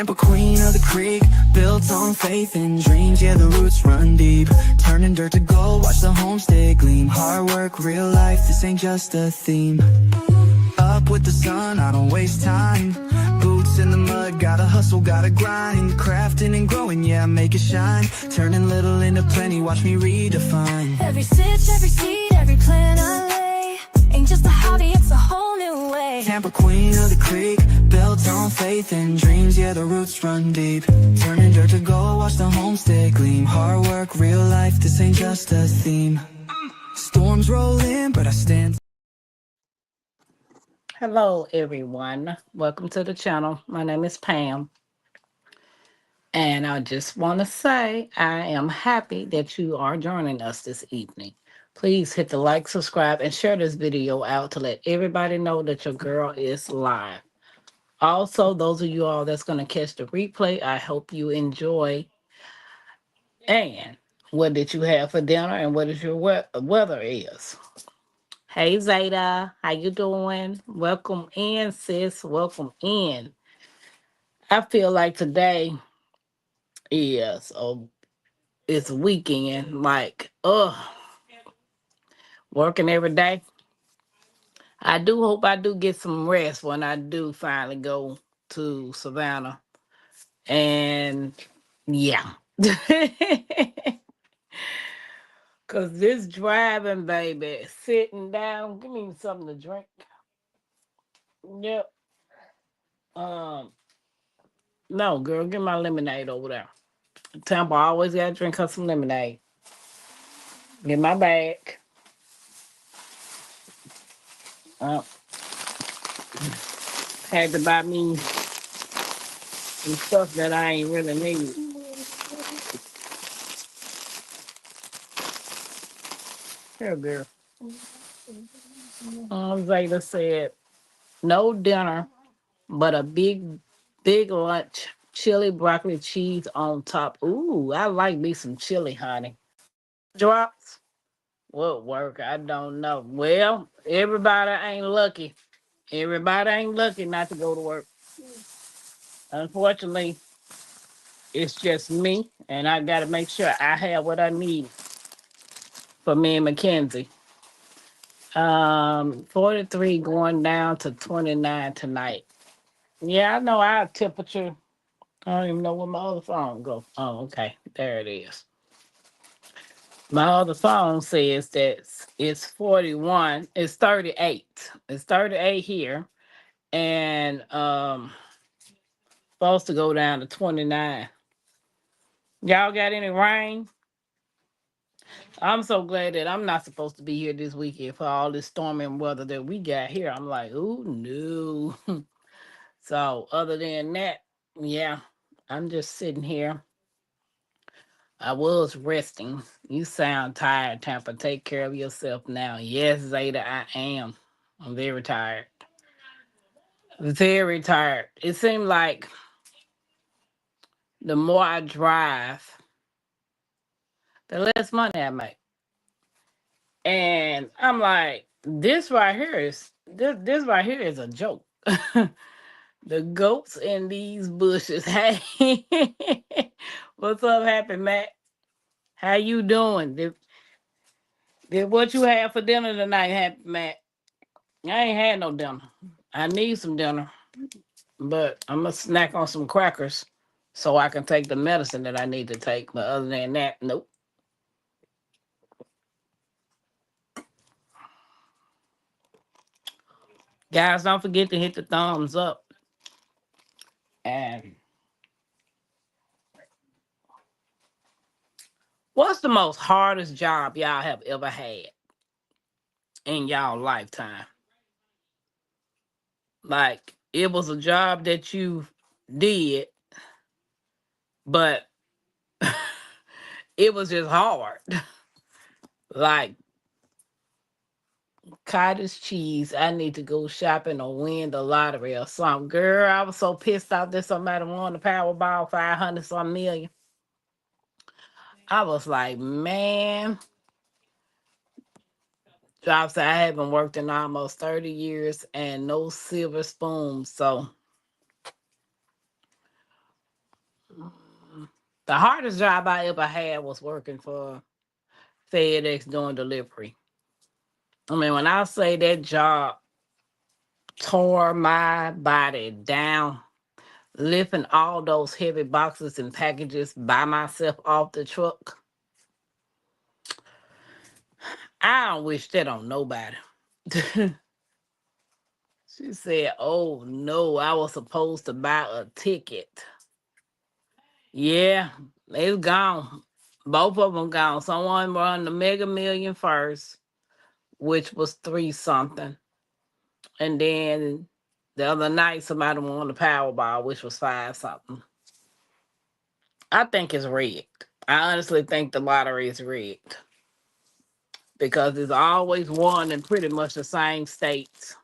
Tampa, queen of the creek, built on faith and dreams. Yeah, the roots run deep, turning dirt to gold, watch the homestead gleam. Hard work, real life, this ain't just a theme. Up with the sun, I don't waste time. Boots in the mud, gotta hustle, gotta grind. Crafting and growing, yeah, make it shine. Turning little into plenty, watch me redefine. Every stitch, every seed, every plan I lay ain't just a hobby, it's a whole new way. Tampa, queen of the creek, built on faith and dreams. Yeah, the roots run deep, turning dirt to gold, watch the homestead gleam. Hard work, real life, this ain't just a theme. Storms roll in, but I stand. Hello, everyone. Welcome to the channel. My name is Pam. And I just want to say I am happy that you are joining us this evening. Please hit the like, subscribe, and share this video out to let everybody know that your girl is live. Also, those of you all that's going to catch the replay, I hope you enjoy. And what did you have for dinner and what is your weather is? Hey Zeta, how you doing? Welcome in, sis. Welcome in. I feel like today is it's weekend. Like, working every day. I do hope I do get some rest when I do finally go to Savannah. And yeah. Cause this driving, baby, sitting down, give me something to drink. Yep. Um, no, girl, get my lemonade over there. Tampa always gotta drink her some lemonade. Get my bag. Uh, had to buy me some stuff that I ain't really need. Here, girl. Zeta said, no dinner, but a big lunch. Chili, broccoli, cheese on top. Ooh, I like me some chili, honey. Drops? What work? I don't know. Well, everybody ain't lucky. Everybody ain't lucky not to go to work. Unfortunately, it's just me, and I got to make sure I have what I need for me and Mackenzie. 43 going down to 29 tonight. Yeah, I know our temperature. I don't even know where my other phone go. Oh, okay. There it is. My other phone says that it's 41. It's 38. It's 38 here. And supposed to go down to 29. Y'all got any rain? I'm so glad that I'm not supposed to be here this weekend for all this stormy weather that we got here. I'm like, ooh, no. So other than that, yeah, I'm just sitting here. I was resting. You sound tired, Tampa. Take care of yourself now. Yes, Zeta, I am. I'm very tired. Very tired. It seemed like the more I drive, the less money I make. And I'm like, this right here is a joke. The goats in these bushes. Hey, what's up, Happy Matt? How you doing? Did what you have for dinner tonight, Happy Matt? I ain't had no dinner. I need some dinner, but I'm gonna snack on some crackers so I can take the medicine that I need to take. But other than that, nope. Guys, don't forget to hit the thumbs up. And what's the most hardest job y'all have ever had in y'all lifetime? Like it was a job that you did, but it was just hard. Like cottage cheese, I need to go shopping or win the lottery or something. Girl, I was so pissed off that somebody won the Powerball 500 some million. I was like, man, jobs that I haven't worked in almost 30 years and no silver spoons. So The hardest job I ever had was working for FedEx doing delivery. I mean, when I say that job tore my body down, lifting all those heavy boxes and packages by myself off the truck, I don't wish that on nobody. She said, "Oh no, I was supposed to buy a ticket." Yeah, it's gone. Both of them gone. Someone won the Mega Million first, which was three something, and then the other night somebody won the Powerball, which was five something. I think it's rigged. I honestly think the lottery is rigged because it's always won in pretty much the same states,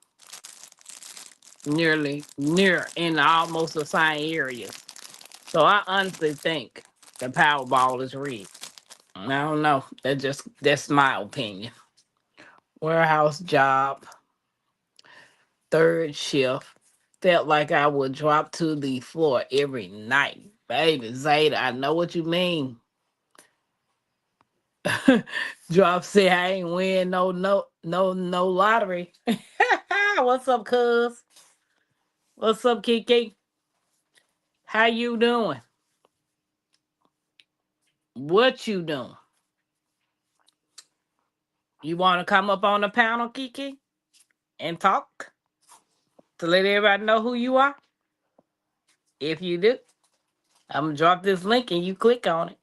near in almost the same areas. So I honestly think the Powerball is rigged. I don't know. That's my opinion. Warehouse job, third shift. Felt like I would drop to the floor every night. Baby Zeta, I know what you mean. Drop said I ain't win no lottery. What's up, cuz? What's up, Kiki? How you doing? What you doing? You want to come up on the panel, Kiki, and talk to let everybody know who you are? If you do, I'm gonna drop this link and you click on it.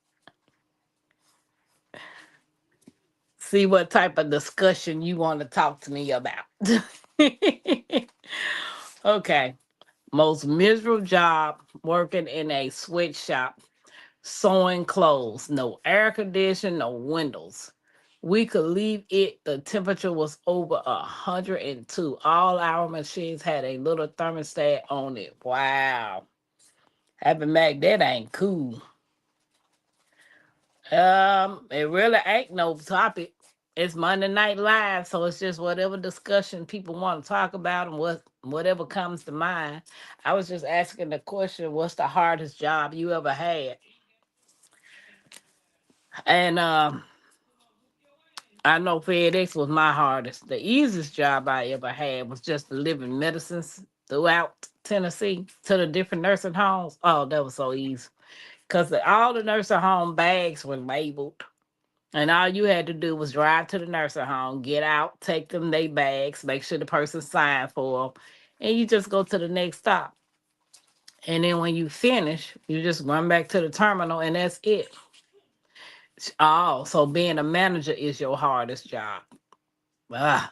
See what type of discussion you want to talk to me about. Okay. Most miserable job working in a sweatshop, sewing clothes, no air conditioning, no windows. We could leave it. The temperature was over 102. All our machines had a little thermostat on it. Wow. Happy Mac, that ain't cool. It really ain't no topic. It's Monday Night Live, so it's just whatever discussion people want to talk about and whatever comes to mind. I was just asking the question, what's the hardest job you ever had? And I know FedEx was my hardest. The easiest job I ever had was just delivering medicines throughout Tennessee to the different nursing homes. Oh, that was so easy. Because all the nursing home bags were labeled. And all you had to do was drive to the nursing home, get out, take them their bags, make sure the person signed for them, and you just go to the next stop. And then when you finish, you just run back to the terminal, and that's it. Oh, so being a manager is your hardest job. Ah,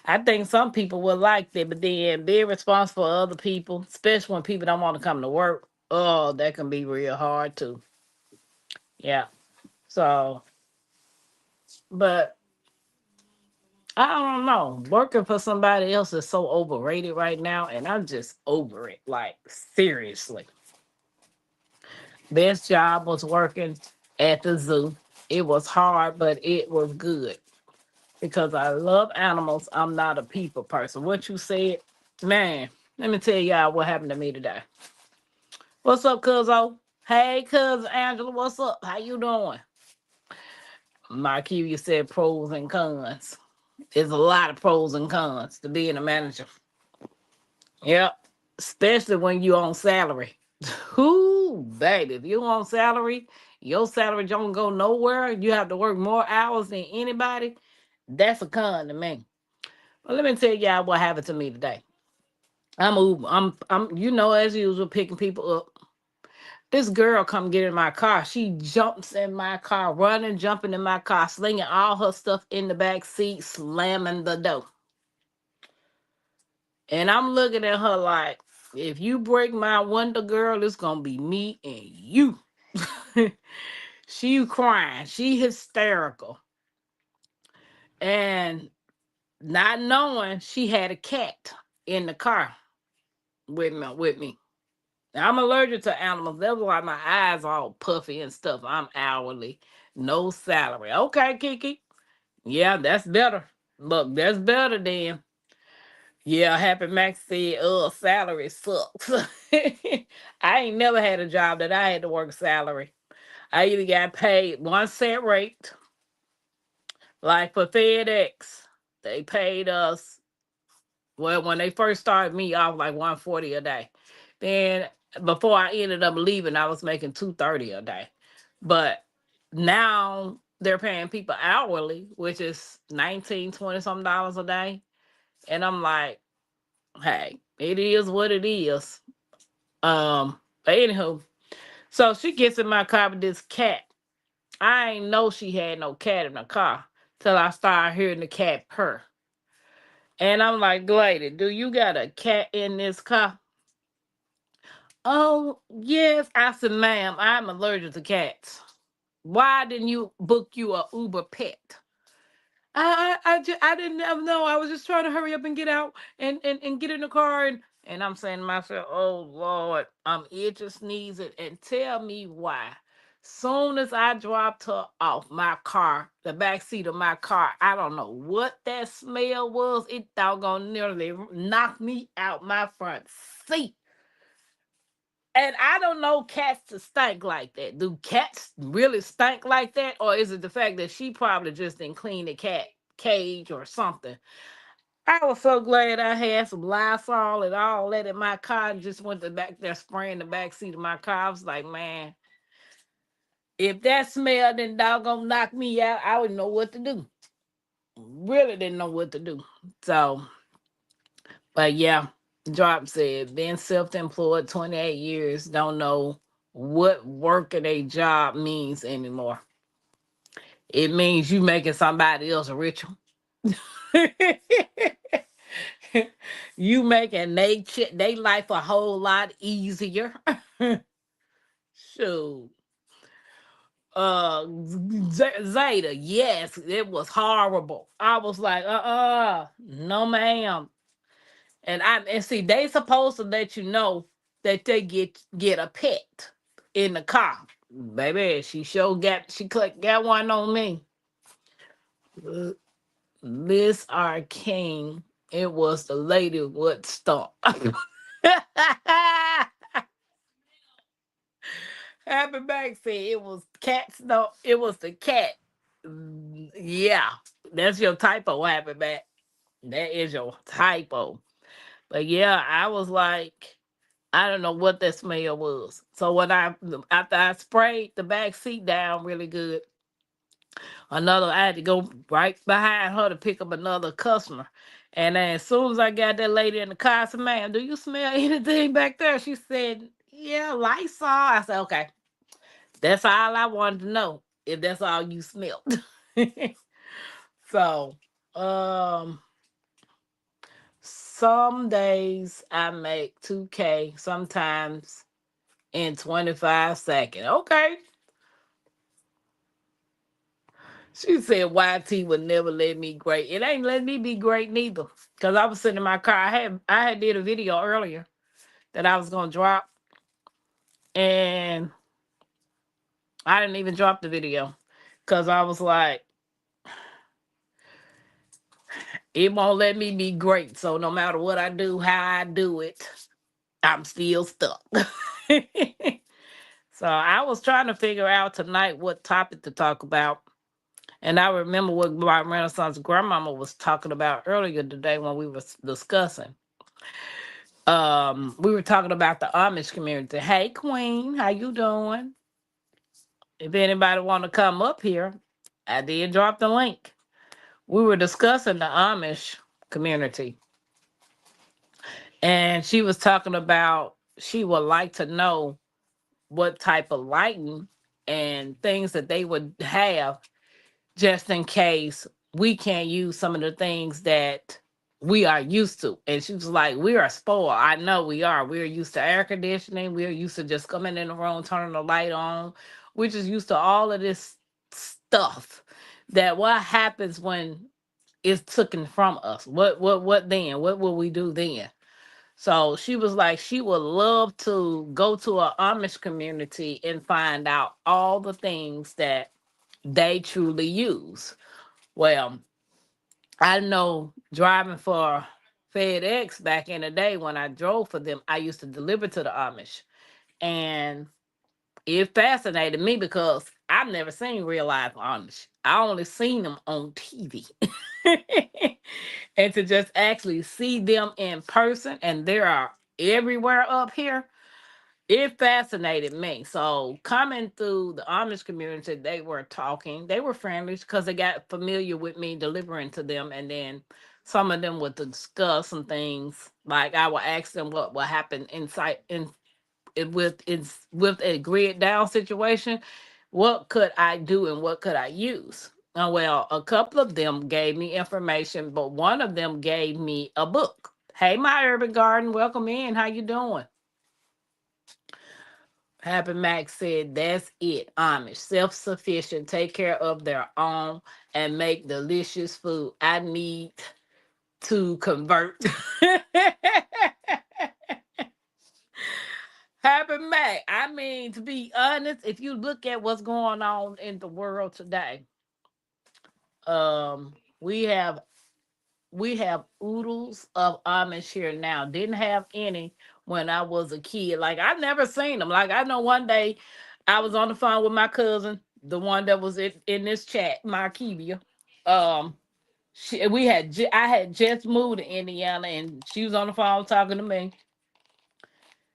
I think some people would like that, but then being responsible for other people, especially when people don't want to come to work, oh, that can be real hard too. Yeah. So, but I don't know. Working for somebody else is so overrated right now, and I'm just over it. Like, seriously. Best job was working at the zoo. It was hard, but it was good because I love animals. I'm not a people person. What you said, man, let me tell y'all what happened to me today. What's up, cuzzo? Hey, cuz Angela, what's up? How you doing? Marquis, you said pros and cons. There's a lot of pros and cons to being a manager. Yep. Especially when you on salary. Whoo, baby. If you on salary, your salary don't go nowhere. You have to work more hours than anybody. That's a con to me. Well, let me tell y'all what happened to me today. I'm Uber. As usual, picking people up. This girl come get in my car. She jumps in my car, running, jumping in my car, slinging all her stuff in the back seat, slamming the door. And I'm looking at her like, if you break my window, girl, it's gonna be me and you. She crying, she hysterical. And not knowing she had a cat in the car with me. Now, I'm allergic to animals. That's why my eyes all puffy and stuff. I'm hourly, no salary. Okay, Kiki. Yeah, that's better. Look, that's better then. Yeah, Happy Max said, salary sucks. I ain't never had a job that I had to work salary. I either got paid 1 cent rate, like for FedEx. They paid us, well, when they first started me off like 140 a day. Then before I ended up leaving, I was making 230 a day. But now they're paying people hourly, which is 19, 20 some dollars a day. And I'm like, hey, it is what it is. But anywho, so she gets in my car with this cat. I ain't know she had no cat in the car till I started hearing the cat purr. And I'm like, lady, do you got a cat in this car? Oh, yes. I said, ma'am, I'm allergic to cats. Why didn't you book you a Uber pet? I didn't ever know. I was just trying to hurry up and get out and get in the car and I'm saying to myself, oh Lord, I'm itching, sneezing, and tell me why. Soon as I dropped her off my car, the back seat of my car, I don't know what that smell was. It doggone nearly knocked me out my front seat. And I don't know cats to stink like that. Do cats really stink like that? Or is it the fact that she probably just didn't clean the cat cage or something? I was so glad I had some Lysol and all that in my car and just went to back there spraying the back seat of my car. I was like, man, if that smell didn't doggone knock me out, I wouldn't know what to do. Really didn't know what to do. So, but yeah, Drop said, been self-employed 28 years, don't know what working a job means anymore. It means you making somebody else richer. You making they life a whole lot easier. Shoot. Zeta, yes, it was horrible. I was like, no ma'am. And see, they supposed to let you know that they get a pet in the car. Baby, she got one on me. Miss our king. It was the lady would stop. Happy Back said it was cats. No, it was the cat. Yeah, that's your typo, Happy Back. That is your typo. But yeah, I was like, I don't know what that smell was. So when after I sprayed the back seat down really good, I had to go right behind her to pick up another customer. And then as soon as I got that lady in the car, I said, ma'am, do you smell anything back there? She said, yeah, Lysol. I said, okay. That's all I wanted to know. If that's all you smelled. So, um, some days I make 2K, sometimes in 25 seconds. Okay. She said YT would never let me great. It ain't let me be great neither. Cause I was sitting in my car. I had did a video earlier that I was gonna drop, and I didn't even drop the video. Cause I was like, it won't let me be great. So no matter what I do, how I do it, I'm still stuck. So I was trying to figure out tonight what topic to talk about. And I remember what my Renaissance grandmama was talking about earlier today when we were discussing. We were talking about the Amish community. Hey Queen, how you doing? If anybody want to come up here, I did drop the link. We were discussing the Amish community. And she was talking about she would like to know what type of lighting and things that they would have just in case we can't use some of the things that we are used to. And she was like, we are spoiled. I know we are. We're used to air conditioning. We're used to just coming in the room, turning the light on. We're just used to all of this stuff. That what happens when it's taken from us? What then? What will we do then? So she was like, she would love to go to an Amish community and find out all the things that they truly use. Well, I know driving for FedEx back in the day when I drove for them. I used to deliver to the Amish. And it fascinated me because I've never seen real life Amish. I only seen them on TV. And to just actually see them in person, and they are everywhere up here, it fascinated me. So coming through the Amish community, they were talking. They were friendly because they got familiar with me delivering to them, and then some of them would discuss some things. Like I would ask them what will happen inside in with a grid down situation. What could I do and what could I use? Well, a couple of them gave me information, but one of them gave me a book. Hey, my urban garden, welcome in. How you doing? Happy Max said, that's it. Amish, self sufficient, take care of their own, and make delicious food. I need to convert. Happy Mac. I mean, to be honest, if you look at what's going on in the world today, um, we have we have oodles of Amish here now. Didn't have any when I was a kid. Like I never seen them. Like I know one day I was on the phone with my cousin, the one that was in this chat, Marquivia. Um, I had just moved to Indiana, and she was on the phone talking to me.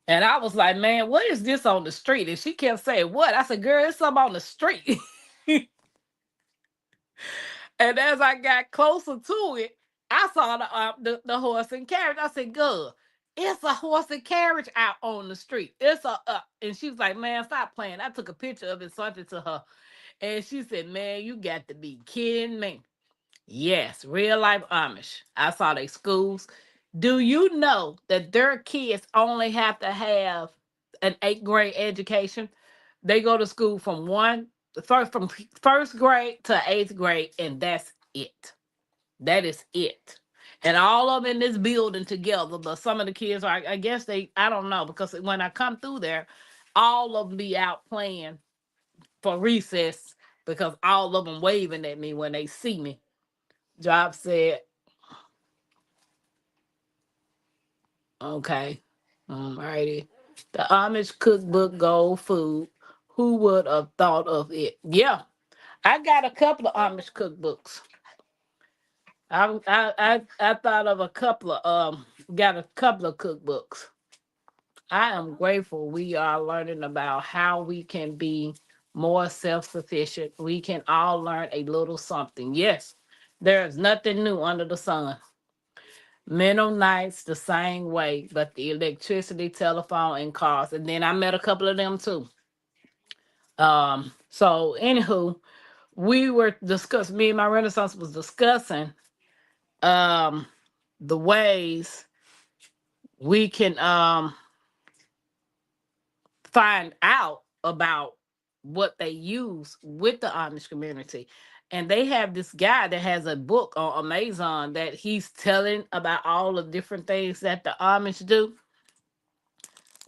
And I was like, man, what is this on the street? And she kept saying, what? I said, girl, it's something on the street. And as I got closer to it, I saw the horse and carriage. I said, good. It's a horse and carriage out on the street. It's a and she was like, man, stop playing. I took a picture of it, sent it to her. And she said, man, you got to be kidding me. Yes, real life Amish. I saw their schools. Do you know that their kids only have to have an eighth grade education? They go to school from first grade to eighth grade, and that's it. That is it. And all of them in this building together, but some of the kids are, I guess I don't know, because when I come through there, all of them be out playing for recess because all of them waving at me when they see me. Job said, okay. Alrighty. The Amish cookbook Gold Food. Who would have thought of it? Yeah, I got a couple of Amish cookbooks. I thought of a couple of got a couple of cookbooks. I am grateful we are learning about how we can be more self-sufficient. We can all learn a little something. Yes, there is nothing new under the sun. Mennonites the same way, but the electricity, telephone, and cars. And then I met a couple of them too. So anywho, we were discussing, me and my Renaissance was discussing um the ways we can find out about what they use with the Amish community. And they have this guy that has a book on Amazon that he's telling about all the different things that the Amish do.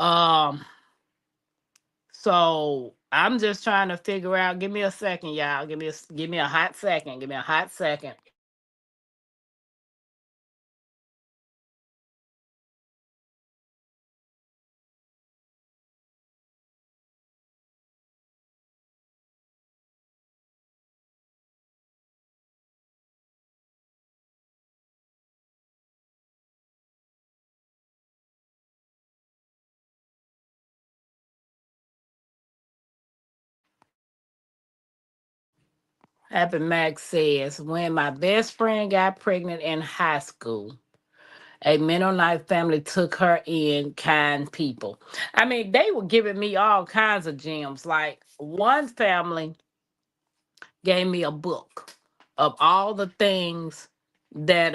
Um, so I'm just trying to figure out. Give me a second, y'all. Give me a hot second. Give me a hot second. Happy Max says, when my best friend got pregnant in high school, a Mennonite family took her in, kind people. I mean, they were giving me all kinds of gems. Like one family gave me a book of all the things that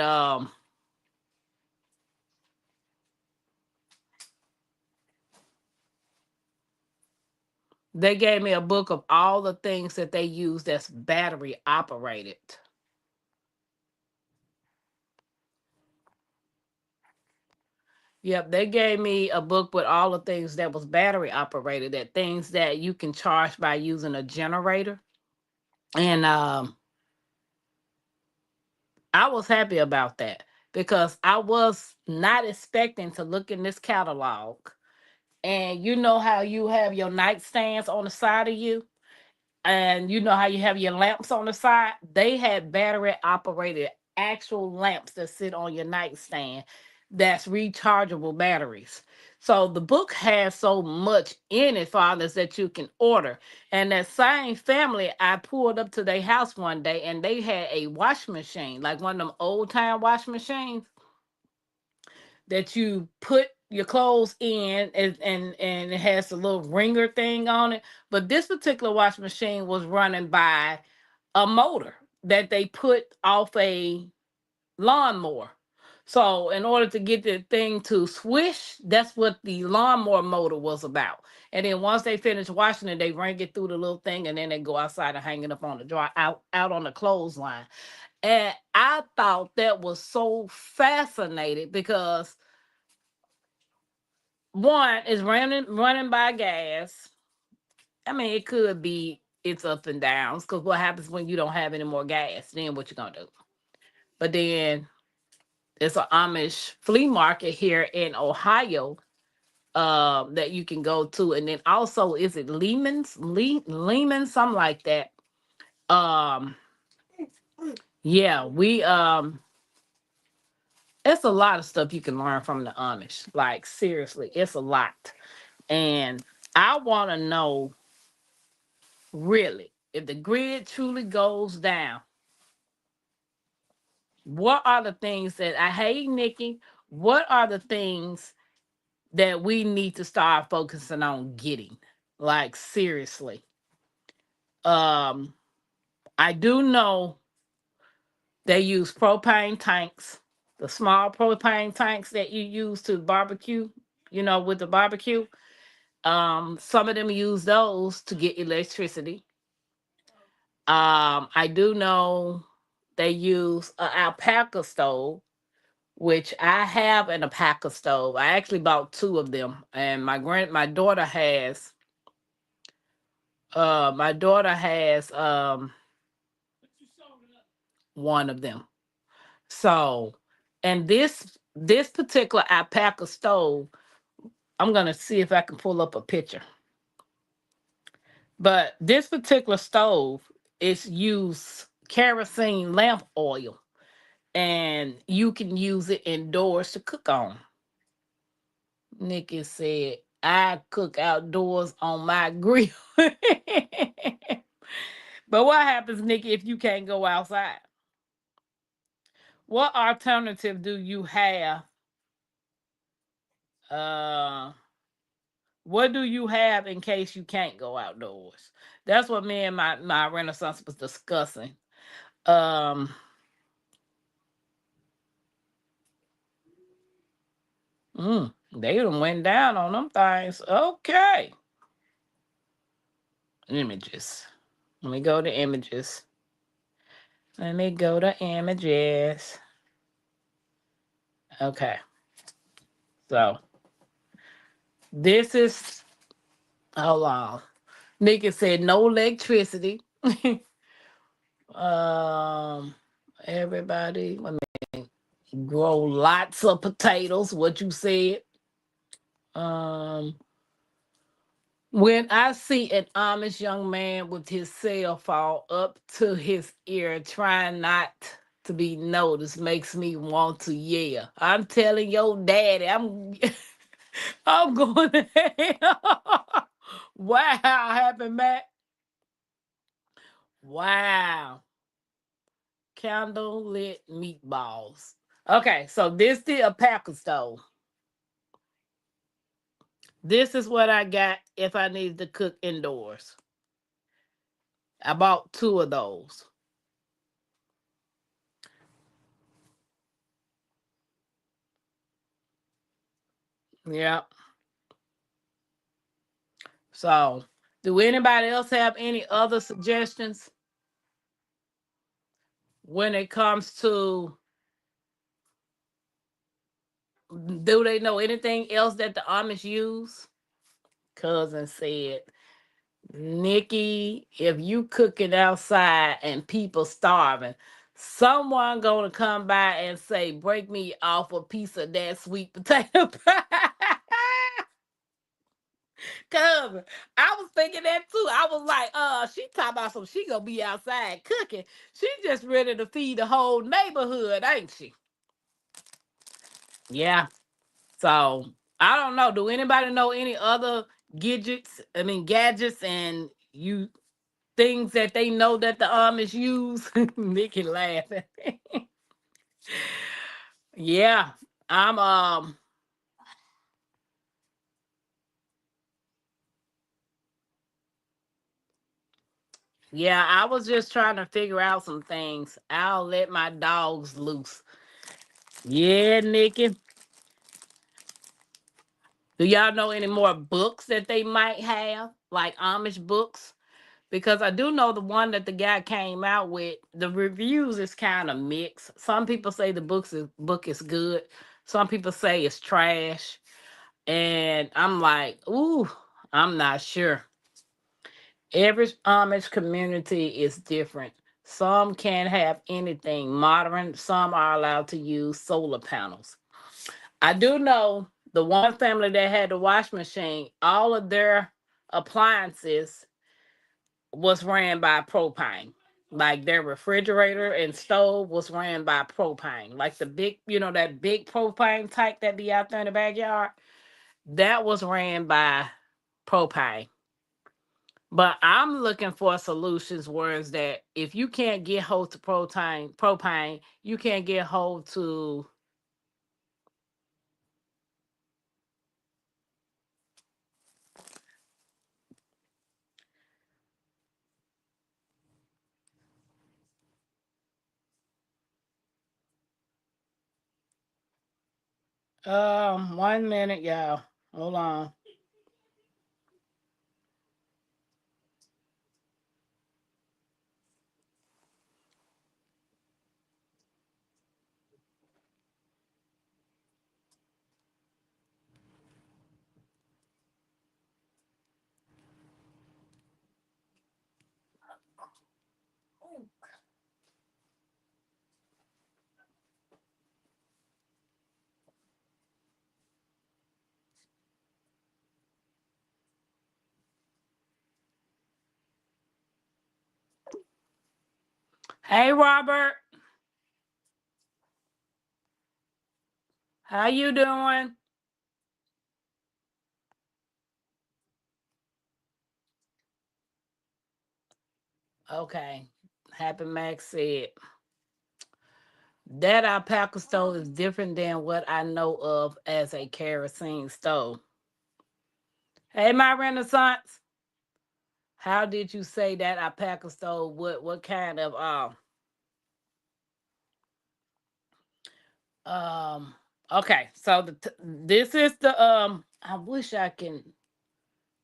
they gave me a book of all the things that they use that's battery operated. Yep, they gave me a book with all the things that was battery operated, that things that you can charge by using a generator. And I was happy about that. because I was not expecting to look in this catalog. And you know how you have your nightstands on the side of you? And you know how you have your lamps on the side? They had battery operated actual lamps that sit on your nightstand that's rechargeable batteries. So the book has so much in it, fathers, that you can order. And that same family, I pulled up to their house one day and they had a washing machine, like one of them old time washing machines that you put your clothes in, and it has a little ringer thing on it. But this particular washing machine was running by a motor that they put off a lawnmower. So in order to get the thing to swish, that's what the lawnmower motor was about. And then once they finish washing it, they ring it through the little thing, and then they go outside and hang it up on the dry out on the clothesline. And I thought that was so fascinating because one is running by gas. I mean, it could be it's up and downs because what happens when you don't have any more gas? Then what you gonna do? But then it's an Amish flea market here in Ohio that you can go to, and then also is it Lehman, something like that. Um, yeah, we it's a lot of stuff you can learn from the Amish. Like seriously, it's a lot, and I want to know really, if the grid truly goes down, what are the things that I hate, Nikki? What are the things that we need to start focusing on getting? Like seriously. Um, I do know they use propane tanks, the small propane tanks that you use to barbecue, with the barbecue. Some of them use those to get electricity. I do know they use an alpaca stove, which I have an alpaca stove. I actually bought two of them, and my daughter has one of them. So, and this particular alpaca stove, I'm gonna see if I can pull up a picture. But this particular stove is use kerosene lamp oil, and you can use it indoors to cook on. Nikki said, I cook outdoors on my grill. But what happens, Nikki, if you can't go outside? What alternative do you have? Uh, what do you have in case you can't go outdoors? That's what me and my Renaissance was discussing. Um, they done went down on them things. Okay. Images. Let me go to images. Let me go to images. Okay. So this is, hold on. Nikki said no electricity. um Everybody, let me grow lots of potatoes, what you said. Um when I see an Amish young man with his cell phone up to his ear trying not to be noticed makes me want to yell. I'm telling your daddy, I'm going to hell. Wow, happened, Matt. Wow. Candle lit meatballs. Okay, so this is a Packer stove. This is what I got if I needed to cook indoors. I bought two of those. Yeah. So, do anybody else have any other suggestions when it comes to, do they know anything else that the Amish use? Cousin said, Nikki, if you cooking outside and people starving, Someone gonna come by and say, break me off a piece of that sweet potato pie. Cause I was thinking that too. I was like, she talking about some she gonna be outside cooking. She just ready to feed the whole neighborhood, ain't she? Yeah. So I don't know. Do anybody know any other gadgets and you things that they know that the Amish use? Nikki laughing. Yeah. I'm Yeah, I was just trying to figure out some things. I'll let my dogs loose. Yeah, Nikki. Do y'all know any more books that they might have, like Amish books? Because I do know the one that the guy came out with, the reviews is kind of mixed. Some people say the book is good. Some people say it's trash. And I'm like, ooh, I'm not sure. Every Amish community is different. Some can't have anything modern, some are allowed to use solar panels. I do know the one family that had the wash machine, all of their appliances was ran by propane. Like their refrigerator and stove was ran by propane. Like the big, that big propane tank that be out there in the backyard, that was ran by propane. But I'm looking for solutions where is that if you can't get hold to propane, you can't get hold to 1 minute, y'all. Hold on. Hey Robert, how you doing? Okay. Happy Max said that alpaca stove is different than what I know of as a kerosene stove. Hey, my Renaissance. How did you say that alpaca stove? What kind of um okay, so this is the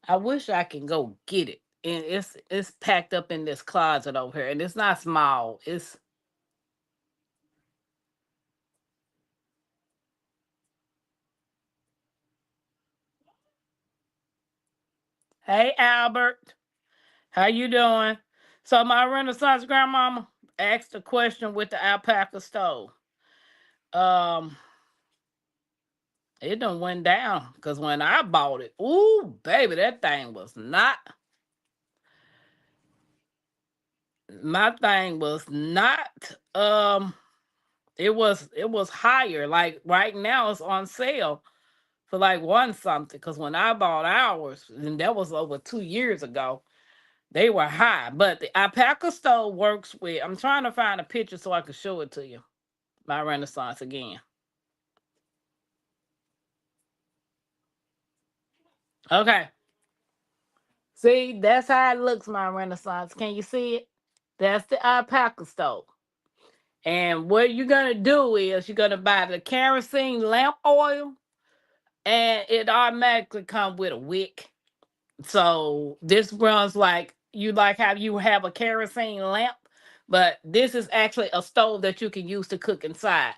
I wish I can go get it. And it's packed up in this closet over here. And it's not small. It's Hey Albert. How you doing? So my Renaissance grandmama asked a question with the alpaca stove. Um, it done went down because when I bought it, ooh, baby, that thing was not my thing was not it was higher. Like right now it's on sale for like one something. Cause when I bought ours, and that was over 2 years ago, they were high. But the alpaca stove works with I'm trying to find a picture so I can show it to you. My Renaissance again. Okay. See, that's how it looks, my Renaissance. Can you see it? That's the alpaca stove. And what you're gonna do is you're gonna buy the kerosene lamp oil, and it automatically comes with a wick. So this runs like how you have a kerosene lamp, but this is actually a stove that you can use to cook inside.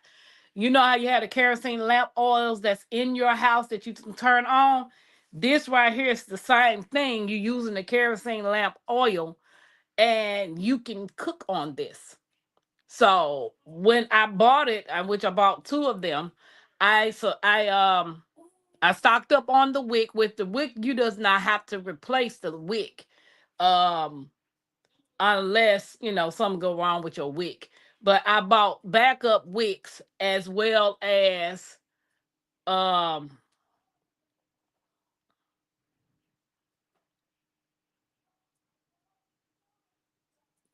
You know how you had the kerosene lamp oils that's in your house that you can turn on? This right here is the same thing. You're using the kerosene lamp oil and you can cook on this. So when I bought it, which I bought two of them, I stocked up on the wick. With the wick, you does not have to replace the wick. Um unless something go wrong with your wick. But I bought backup wicks as well as um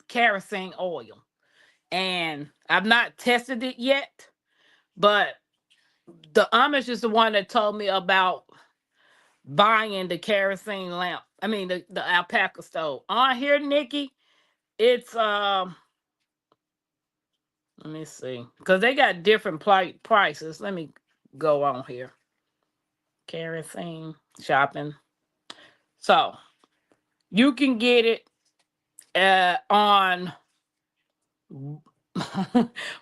kerosene oil. And I've not tested it yet, but the Amish is the one that told me about buying the kerosene lamp. I mean the alpaca stove. On here, Nikki, it's let me see. Because they got different prices. Let me go on here. Kerosene shopping. So you can get it on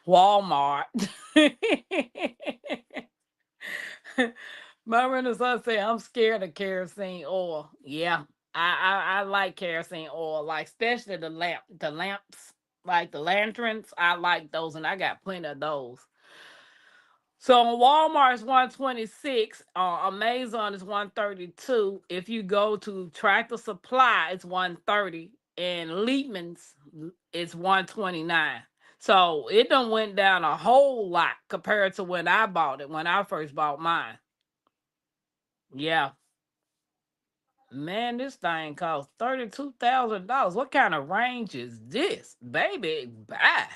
Walmart. My Renaissance say I'm scared of kerosene oil. Yeah, I like kerosene oil, like especially the lamps, like the lanterns. I like those, and I got plenty of those. So on Walmart is 126, Amazon is 132. If you go to Tractor Supply, it's 130, and Leitman's it's 129. So it done went down a whole lot compared to when I bought it, when I first bought mine. Yeah. Man, this thing costs $32,000. What kind of range is this? Baby, bye.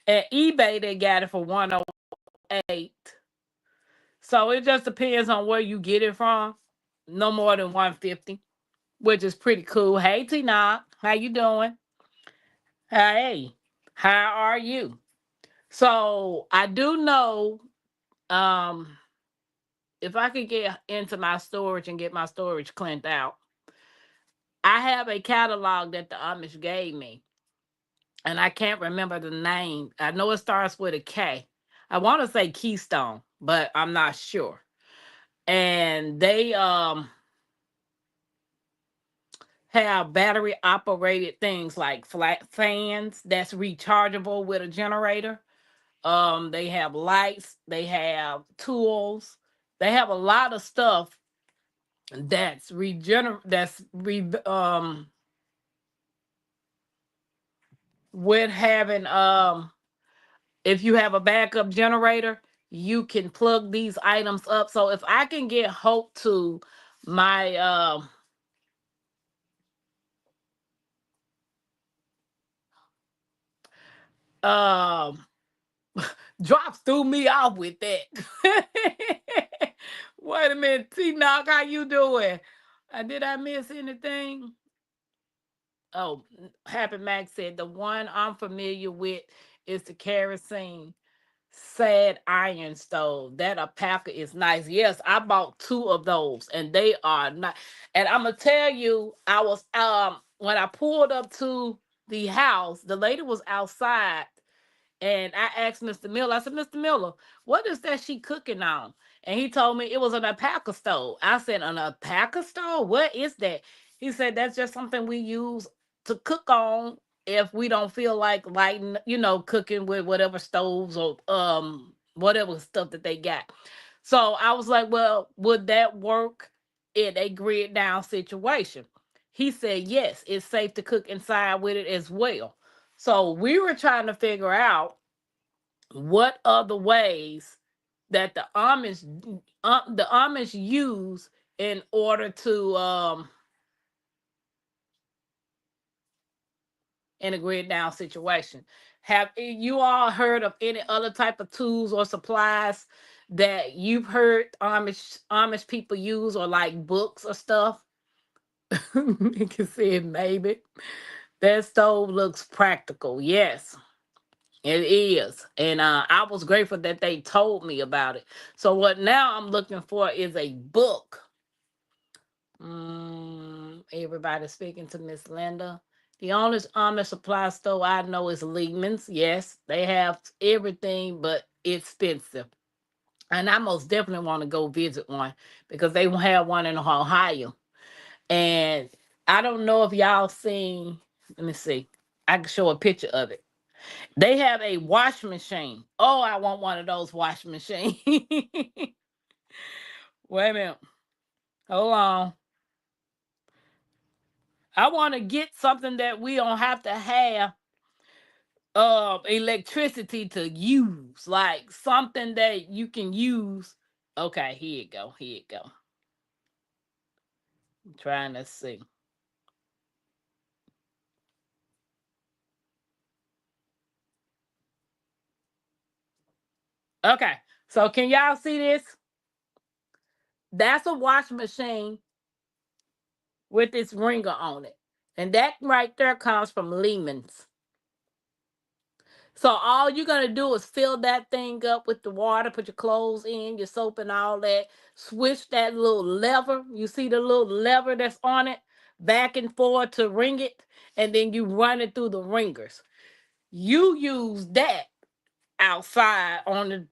At eBay, they got it for 108. So it just depends on where you get it from. No more than 150, which is pretty cool. Hey Tina, how you doing? Hey, how are you? So I do know um if I could get into my storage and get my storage cleaned out, I have a catalog that the Amish gave me. And I can't remember the name. I know it starts with a K. I want to say Keystone, but I'm not sure. And they have battery operated things like flat fans that's rechargeable with a generator. They have lights, they have tools, they have a lot of stuff that's with having if you have a backup generator, you can plug these items up. So if I can get Hope to my um drops threw me off with that. Wait a minute, T Knock, how you doing? Did I miss anything? Oh, Happy Max said the one I'm familiar with is the kerosene sad iron stove. That alpaca is nice. Yes, I bought two of those and they are not. And I'm gonna tell you, I was when I pulled up to the house, the lady was outside and I asked Mr. Miller, I said, Mr. Miller, what is that she cooking on? And he told me it was an alpaca stove. I said, an alpaca stove? What is that? He said, that's just something we use to cook on if we don't feel like lighting, cooking with whatever stoves or whatever stuff that they got. So I was like, well, would that work in a grid down situation? He said, yes, it's safe to cook inside with it as well. So we were trying to figure out what other ways that the Amish use in order to in a grid down situation. Have you all heard of any other type of tools or supplies that you've heard Amish people use, or like books or stuff? You can see it maybe. That stove looks practical. Yes. It is. And I was grateful that they told me about it. So what now I'm looking for is a book. Everybody speaking to Miss Linda. The only Amish supply store I know is Lehman's. Yes, they have everything but expensive. And I most definitely want to go visit one because they have one in Ohio. And I don't know if y'all seen, let me see. I can show a picture of it. They have a washing machine. Oh, I want one of those washing machines. Wait a minute. Hold on. I want to get something that we don't have to have electricity to use. Like something that you can use. Okay, here you go. Here you go. I'm trying to see. Okay. So can y'all see this? That's a washing machine with this ringer on it. And that right there comes from Lehman's. So all you're gonna do is fill that thing up with the water, put your clothes in, your soap and all that. Switch that little lever. You see the little lever that's on it, back and forth to ring it, and then you run it through the ringers. You use that outside on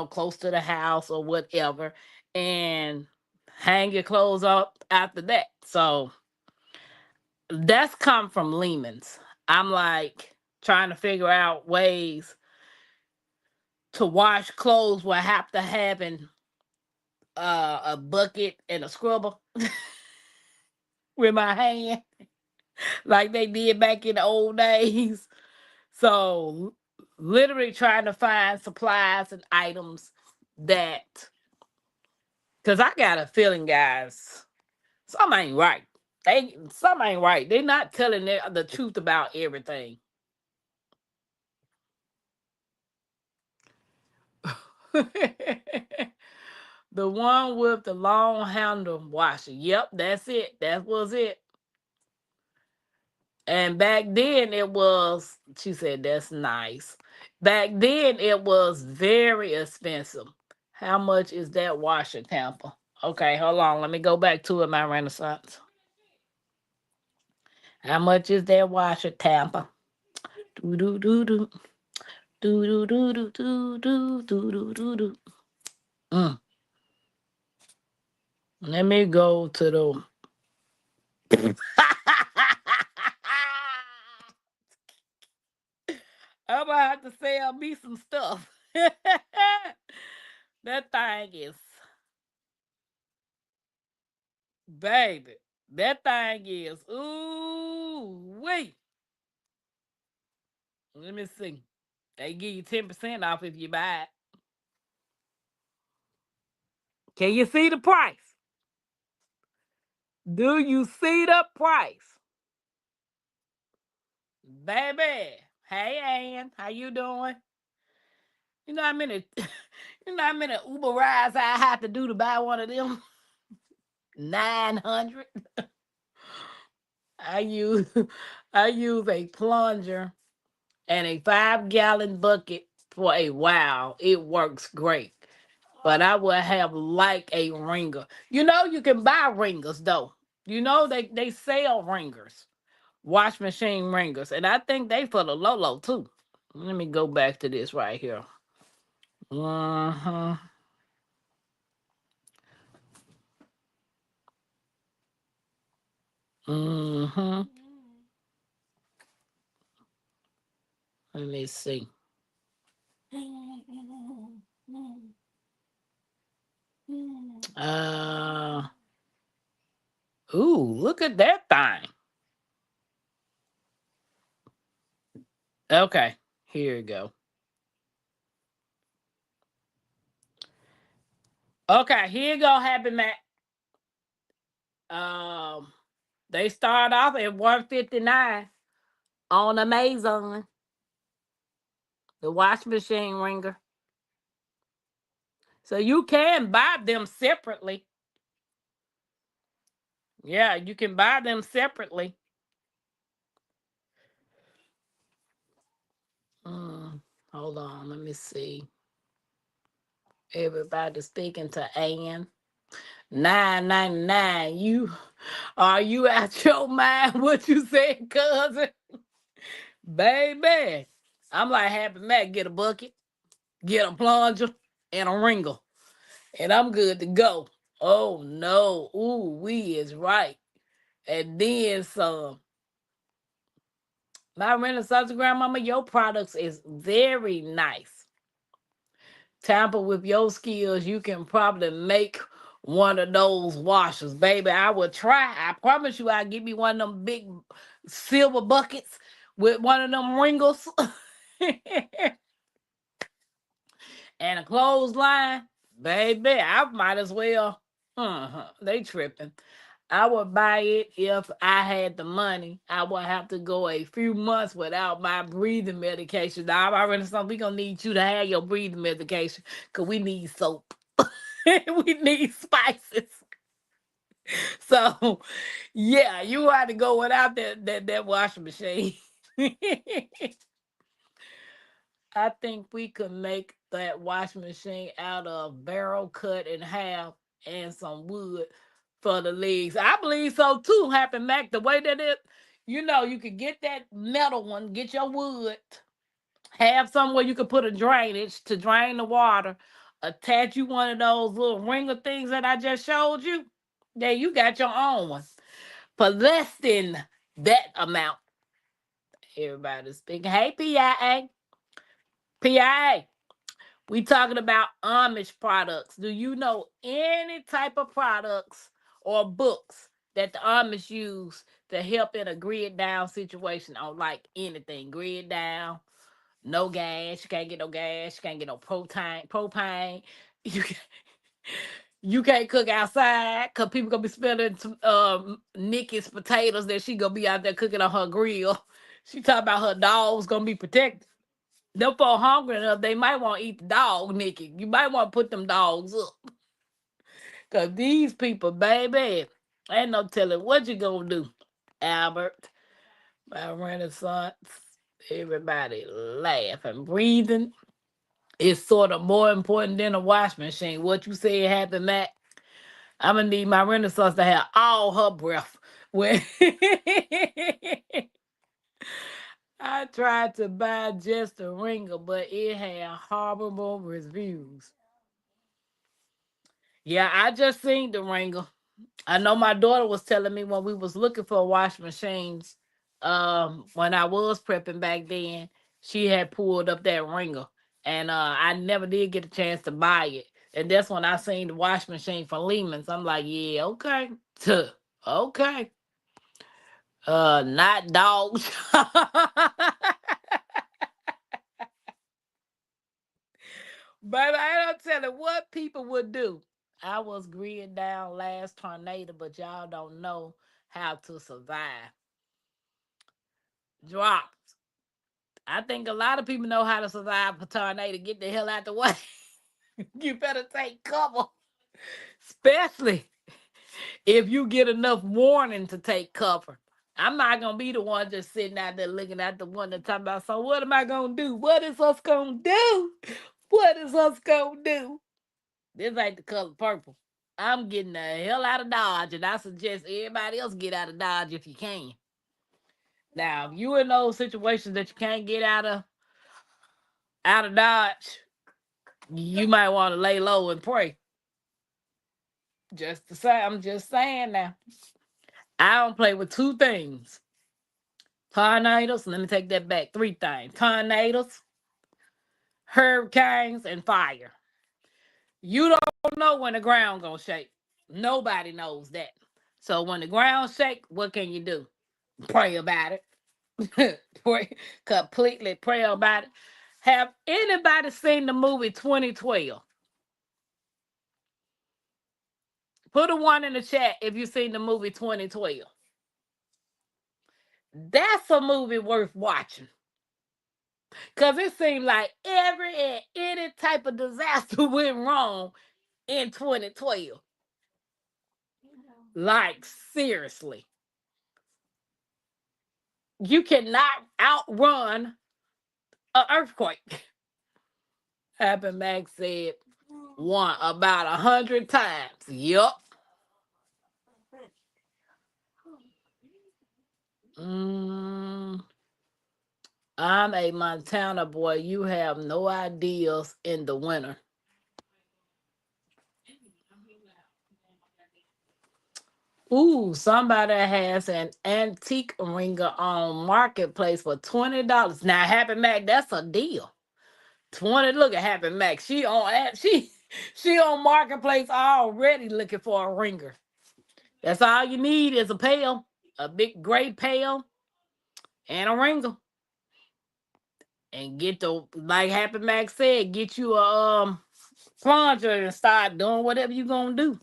close to the house or whatever, and hang your clothes up after that. So that's come from Lehman's. I'm like trying to figure out ways to wash clothes without have to having a bucket and a scrubber with my hand like they did back in the old days. So literally trying to find supplies and items that, because I got a feeling, guys, something ain't right. Something ain't right. They're not telling the truth about everything. The one with the long handle washer. Yep, that's it. That was it. And back then it was, she said, that's nice. Back then it was very expensive. How much is that washer, Tampa? Okay, hold on. Let me go back to it, my Renaissance. How much is that washer, Tampa? Do do do do. Do do do do do do do do do. Mm. Let me go to the I'm gonna have to sell me some stuff. That thing is, baby. That thing is, ooh, wait. Let me see. They give you 10% off if you buy it. Can you see the price? Do you see the price? Baby. Hey Ann, how you doing? You know how many you know how many Uber rides I have to do to buy one of them? 900. I use I use a plunger and a 5-gallon bucket for a while. It works great. But I would have like a ringer. You know you can buy ringers though. You know they sell ringers. Wash machine ringers. And I think they for the Lolo too. Let me go back to this right here. Uh-huh. Mm-hmm. Let me see. Uh ooh, look at that thing. Okay, here you go. Okay, here you go, Happy Mac. Um, they start off at 159 on Amazon. The wash machine ringer. So you can buy them separately. Yeah, you can buy them separately. Hold on, let me see. Everybody speaking to Ann. 9.99. You are you out your mind? What you said, cousin? Baby. I'm like Happy Mac, get a bucket, get a plunger, and a ringer. And I'm good to go. Oh no. Ooh, we is right. And then some. My Renaissance grandmama, your products is very nice. Tamper with your skills, you can probably make one of those washers, baby. I will try. I promise you, I'll give me one of them big silver buckets with one of them wrinkles and a clothesline. Baby, I might as well. They tripping. I would buy it if I had the money. I would have to go a few months without my breathing medication. Now, I'm already saying we gonna need you to have your breathing medication because we need soap. We need spices. So, yeah, you had to go without that washing machine. I think we could make that washing machine out of barrel cut in half and some wood for the legs. I believe so too, Happy Mac. The way that you could get that metal one, get your wood, have somewhere you could put a drainage to drain the water, attach you one of those little ringer things that I just showed you. Yeah, you got your own one for less than that amount. Everybody's speaking. Hey, PIA. PIA. We talking about Amish products. Do you know any type of products or books that the Amish use to help in a grid down situation on like anything? Grid down, no gas, you can't get no gas, you can't get no propane. You can, you can't cook outside because people gonna be spilling Nikki's potatoes that she gonna be out there cooking on her grill. She talking about her dogs gonna be protected. Them folk hungry enough, they might want to eat the dog, Nikki. You might want to put them dogs up. Because these people, baby, ain't no telling what you going to do. Albert, my Renaissance, everybody laughing. Breathing is sort of more important than a wash machine. What you said happened, Matt. I'm going to need my Renaissance to have all her breath. When I tried to buy just a ringer, but it had horrible reviews. Yeah, I just seen the ringer. I know my daughter was telling me when we was looking for wash machines, when I was prepping back then, she had pulled up that ringer. And I never did get a chance to buy it. And that's when I seen the wash machine for Lehman's. I'm like, yeah, okay. Okay. Not dogs. Baby, I don't tell you what people would do. I was grid down last tornado, but y'all don't know how to survive. Drops. I think a lot of people know how to survive a tornado. Get the hell out the way. You better take cover. Especially if you get enough warning to take cover. I'm not gonna be the one just sitting out there looking at the one that talking about, so what am I gonna do? What is us gonna do? What is us gonna do? This ain't the color purple. I'm getting the hell out of Dodge, and I suggest everybody else get out of Dodge if you can. Now, if you in those situations that you can't get out of Dodge, you might want to lay low and pray. Just to say, I'm just saying now. I don't play with two things. Tornadoes, let me take that back. Three things. Tornadoes, hurricanes, and fire. You don't know when the ground gonna shake. Nobody knows that. So when the ground shake, what can you do? Pray about it. Pray, completely pray about it. Have anybody seen the movie 2012? Put a one in the chat if you've seen the movie 2012. That's a movie worth watching. Cause it seemed like every and any type of disaster went wrong in 2012. Like seriously. You cannot outrun an earthquake. Happy Max said one about 100 times. Yup. Mm, I'm a Montana boy. You have no ideas in the winter. Ooh, somebody has an antique ringer on Marketplace for $20. Now, Happy Mac, that's a deal. 20. Look at Happy Mac. She on Marketplace already looking for a ringer. That's all you need is a pail, a big gray pail, and a ringer. And get the like Happy Mac said, get you a plunger and start doing whatever you gonna do.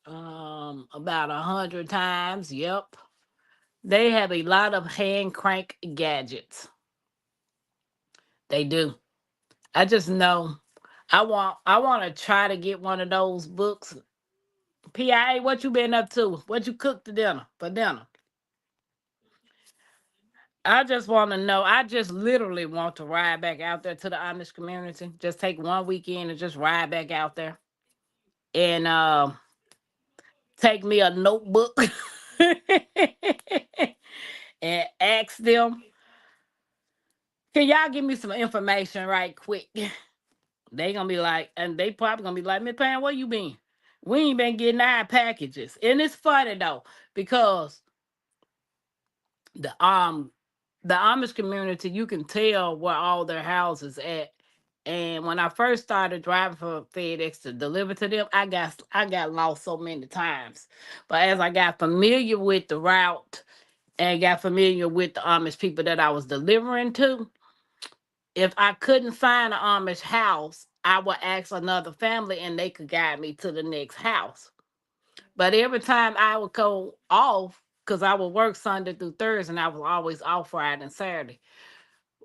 About 100 times. Yep. They have a lot of hand crank gadgets. They do. I just know I want to try to get one of those books. PIA, what you been up to? What you cooked to dinner for dinner? I just want to know. I just literally want to ride back out there to the Amish community. Just take one weekend and just ride back out there and take me a notebook and ask them, can y'all give me some information right quick? They gonna be like, and they probably gonna be like, Miss Pam, where you been? We ain't been getting our packages. And it's funny though, because the um the Amish community, you can tell where all their houses at. And when I first started driving for FedEx to deliver to them, I got lost so many times. But as I got familiar with the route and got familiar with the Amish people that I was delivering to, if I couldn't find an Amish house, I would ask another family and they could guide me to the next house. But every time I would go off, because I would work Sunday through Thursday and I was always off Friday and Saturday.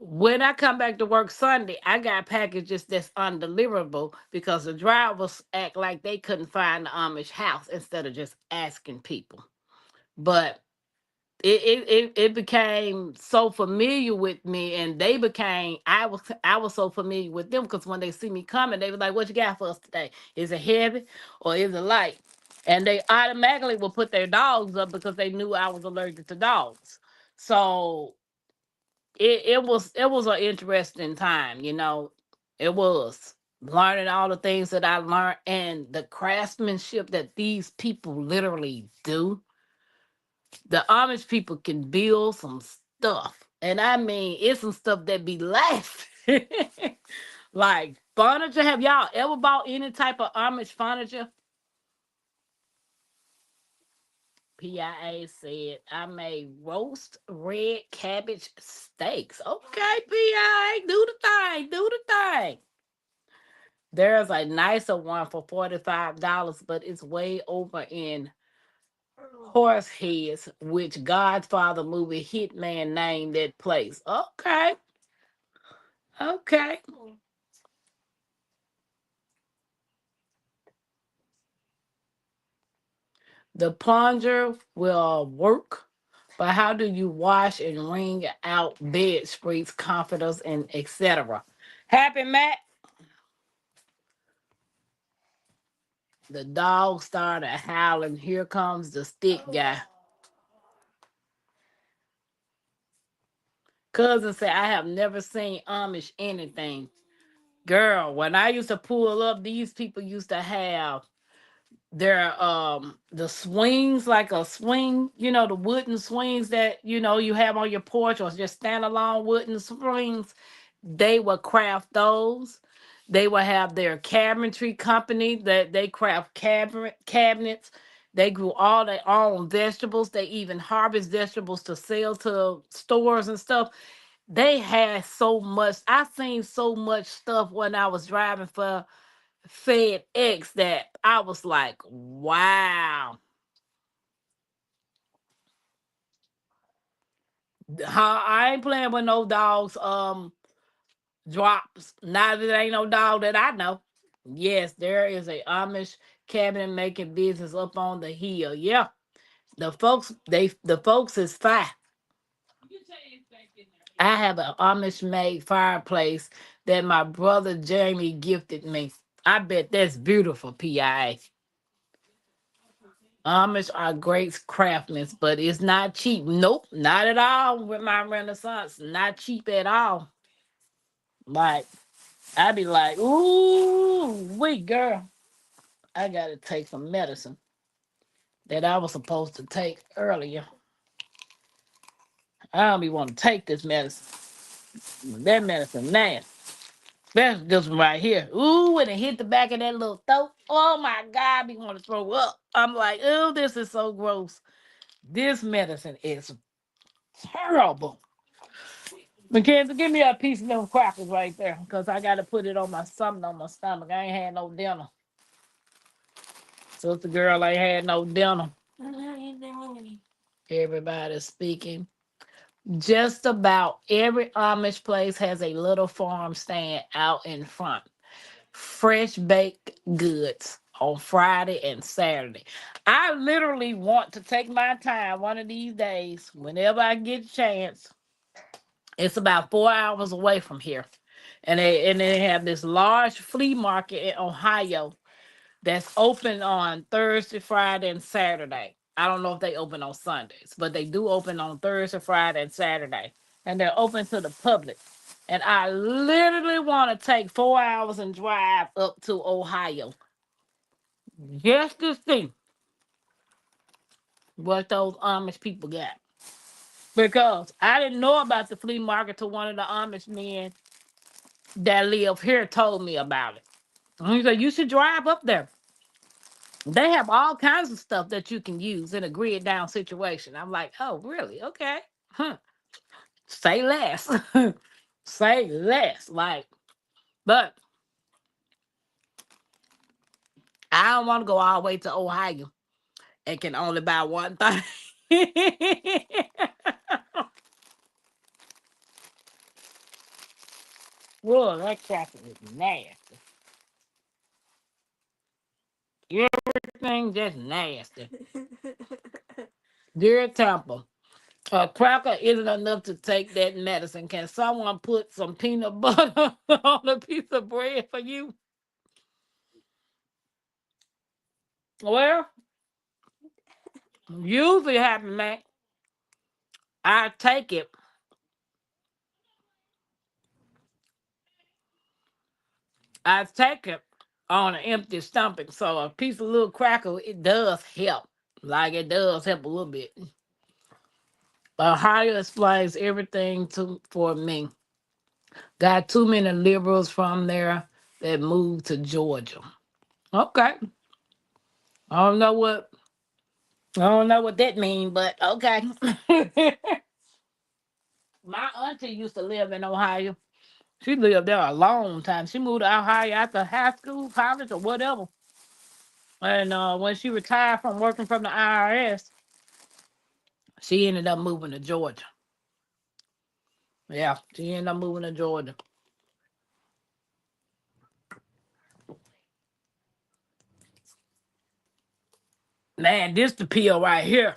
When I come back to work Sunday, I got packages that's undeliverable because the drivers act like they couldn't find the Amish house instead of just asking people. But it became so familiar with me, and they became I was so familiar with them because when they see me coming, they were like, "What you got for us today? Is it heavy or is it light?" And they automatically would put their dogs up because they knew I was allergic to dogs. So it was an interesting time, It was learning all the things that I learned and the craftsmanship that these people literally do. The Amish people can build some stuff. And I mean, it's some stuff that be laughing. Like furniture. Have y'all ever bought any type of Amish furniture? PIA said, I made roast red cabbage steaks. Okay, PIA, do the thing, do the thing. There's a nicer one for $45, but it's way over in Horseheads, which Godfather movie Hitman named that place. Okay, okay. The plunger will work, but how do you wash and wring out bed springs, comforters, and etc.? Happy Matt, the dog started howling. Here comes the stick guy. Cousin said, I have never seen Amish anything. Girl, when I used to pull up, these people used to have their the swings, like a swing, the wooden swings that you have on your porch or just standalone wooden swings. They would craft those. They would have their cabinetry company that they craft cabinets. They grew all their own vegetables. They even harvest vegetables to sell to stores and stuff. They had so much. I seen so much stuff when I was driving for FedEx that I was like, wow. I ain't playing with no dogs drops. Now there ain't no dog that I know. Yes, there is a Amish cabinet making business up on the hill. Yeah. The folks is fine. I have an Amish made fireplace that my brother Jamie gifted me. I bet that's beautiful, PIA. Amish are great craftsmen, but it's not cheap. Nope, not at all with my Renaissance. Not cheap at all. Like, I be like, ooh, wait, girl, I gotta take some medicine. that I was supposed to take earlier. I don't even want to take this medicine. That medicine nasty. That's this one right here. Ooh, when it hit the back of that little throat. Oh my God, I be want to throw up. I'm like, oh, this is so gross. This medicine is terrible. Mackenzie, give me a piece of them crackers right there, because I got to put it on my something on my stomach. I ain't had no dinner. So the girl ain't had no dinner. Everybody's speaking. Just about every Amish place has a little farm stand out in front. Fresh baked goods on Friday and Saturday. I literally want to take my time one of these days, whenever I get a chance. It's about 4 hours away from here. And they have this large flea market in Ohio that's open on Thursday, Friday, and Saturday. I don't know if they open on Sundays, but they do open on Thursday, Friday, and Saturday. And they're open to the public. And I literally want to take 4 hours and drive up to Ohio just to see what those Amish people got. Because I didn't know about the flea market till one of the Amish men that live here told me about it. And he said, you should drive up there. They have all kinds of stuff that you can use in a grid down situation. I'm like, oh, really? Okay. Huh. Say less. Say less. Like, but I don't want to go all the way to Ohio and can only buy one thing. Whoa, that cracker is nasty. Everything just nasty. Dear Temple, a cracker isn't enough to take that medicine. Can someone put some peanut butter on a piece of bread for you? Well, usually happen, man. I take it. I take it on an empty stomach. So a piece of little cracker, it does help. Like it does help a little bit. Ohio explains everything to for me. Got too many liberals from there that moved to Georgia. Okay. I don't know what that means, but okay. My auntie used to live in Ohio. She lived there a long time. She moved to Ohio after high school, college, or whatever. And when she retired from working from the IRS, she ended up moving to Georgia. Yeah, she ended up moving to Georgia. Man, this the pill right here.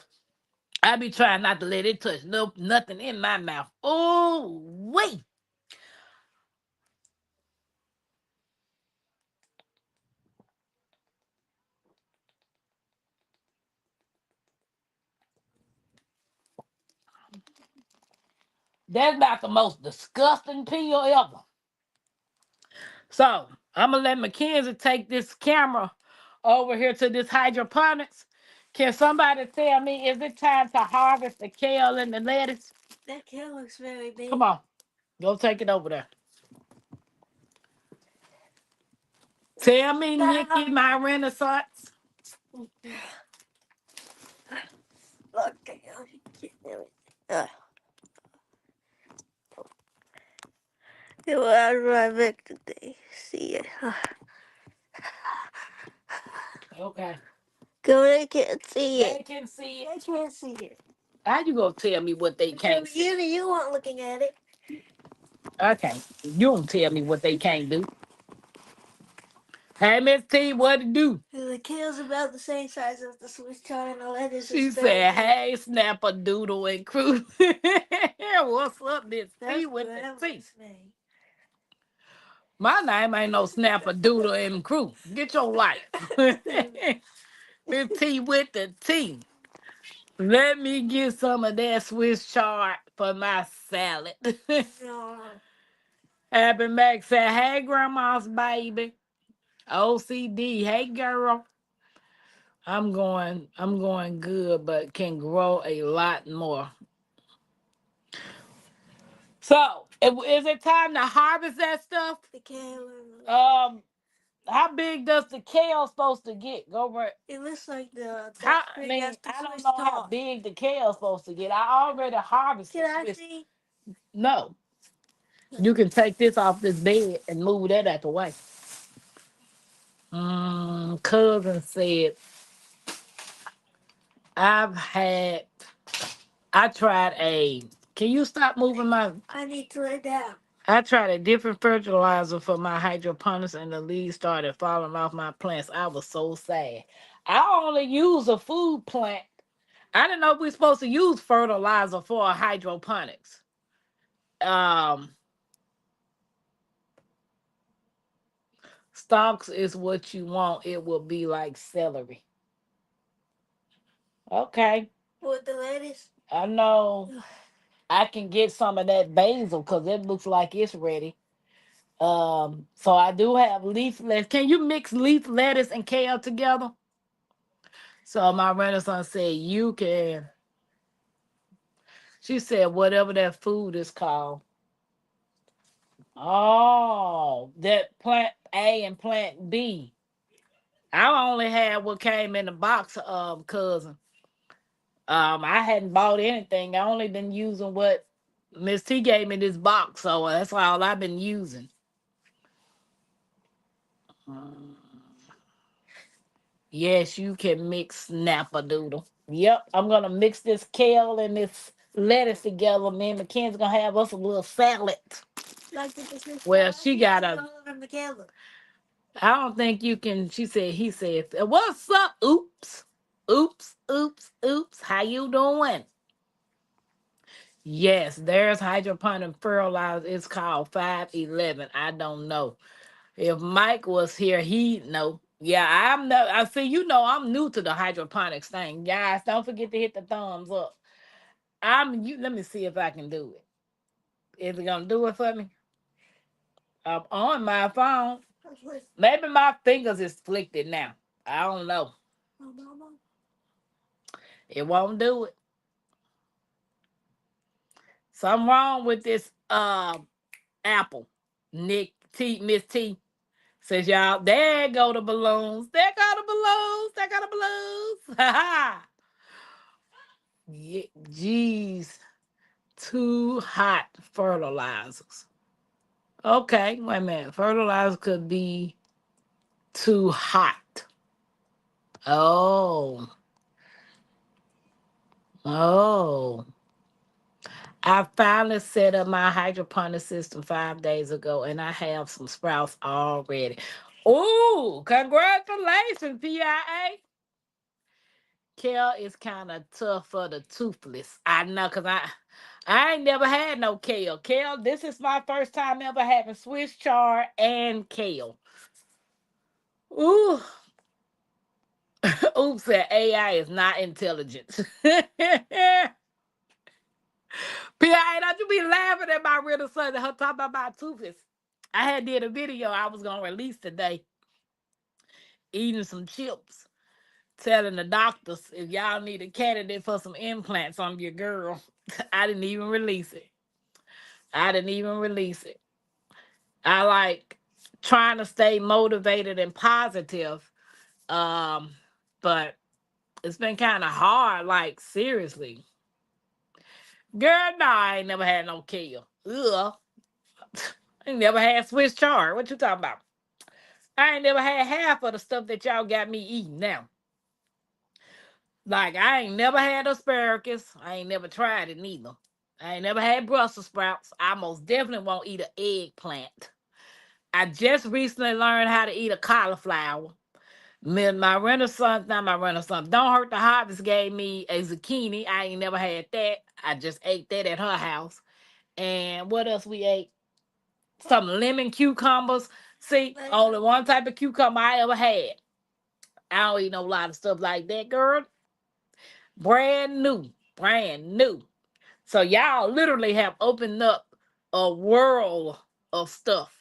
I be trying not to let it touch nothing in my mouth. Oh, wait. That's about the most disgusting pill ever. So I'm gonna let Mackenzie take this camera over here to this hydroponics. Can somebody tell me, is it time to harvest the kale and the lettuce? That kale looks very big. Come on, go take it over there. Tell me, Nikki, my renaissance. Look, it was my Vic today. See it. Okay. Go, they can't see They it. can see I it. can't see it. How you gonna tell me what they can't see? You weren't looking at it. Okay. You don't tell me what they can't do. Hey, Miss T, what to do? The kale's about the same size as the Swiss chard, and the lettuce She is very said, big. hey, Snapper Doodle and crew. What's up, Miss T with the T? My name ain't no Snapper Doodle and crew. Get your life. Miss T with the T. Let me get some of that Swiss chard for my salad. No. Happy Mac said, hey, grandma's baby. OCD, hey, girl. I'm going good, but can grow a lot more. So, is it time to harvest that stuff? The kale. How big does the kale supposed to get? Go right. It looks like the How, that I big mean, as the I don't Swiss know how chard. big the kale's supposed to get. I already harvested. Can I Swiss. see? No, you can take this off this bed and move that out the way. Cousin said I've had. I tried a. Can you stop moving my? I need to lay down. I tried a different fertilizer for my hydroponics and the leaves started falling off my plants. I was so sad. I only use a food plant. I didn't know we are supposed to use fertilizer for hydroponics. Um, Stalks is what you want. It will be like celery. Okay. With the lettuce? I know I can get some of that basil because it looks like it's ready. So I do have leaf lettuce. Can you mix leaf lettuce and kale together? So my Renaissance said you can. She said whatever that food is called. Oh, that plant A and plant B. I only had what came in the box, cousin. I hadn't bought anything. I only been using what Miss T gave me this box, so that's all I've been using. Mm, yes, you can mix snappadoodle. Yep, I'm gonna mix this kale and this lettuce together. Me and Mackenzie's gonna have us a little salad. Like the Swiss Well, chard? she got a. All over the kale. I don't think you can. She said. He said. What's up? Oops. Oops. Oops. Oops. How you doing? Yes, there's hydroponic fertilizer. It's called 511. I don't know. If Mike was here, he'd know. Yeah, I'm no. I see. I'm new to the hydroponics thing, guys. Don't forget to hit the thumbs up. I'm you. Let me see if I can do it. Is it gonna do it for me? I'm on my phone. Maybe my fingers is flicked it now. I don't know. It won't do it. Something wrong with this apple. Nick T Miss T says y'all, there go the balloons. There go the balloons. There go the balloons. Ha ha. Yeah, geez. Too hot fertilizers. Okay, wait a minute. Fertilizer could be too hot. Oh. Oh. I finally set up my hydroponic system 5 days ago and I have some sprouts already. Oh, congratulations, PIA. Kale is kind of tough for the toothless. I know, because I ain't never had no kale. Kale, this is my first time ever having Swiss chard and kale. Ooh. Oops, that AI is not intelligent. PIA, don't you be laughing at my little son and her talking about my toothless. I had did a video I was gonna release today, eating some chips, telling the doctors if y'all need a candidate for some implants on your girl. I didn't even release it. I didn't even release it. I like trying to stay motivated and positive. Um, but it's been kind of hard, like seriously. Girl, no, I ain't never had no kale. Ugh. I ain't never had Swiss chard. What you talking about? I ain't never had half of the stuff that y'all got me eating now. Like I ain't never had asparagus. I ain't never tried it neither. I ain't never had Brussels sprouts. I most definitely won't eat an eggplant. I just recently learned how to eat a cauliflower. My Renaissance, not my Renaissance. Don't Hurt the Harvest gave me a zucchini. I ain't never had that. I just ate that at her house. And what else we ate? Some lemon cucumbers. See, only one type of cucumber I ever had. I don't eat no lot of stuff like that, girl. Brand new. Brand new. So y'all literally have opened up a world of stuff.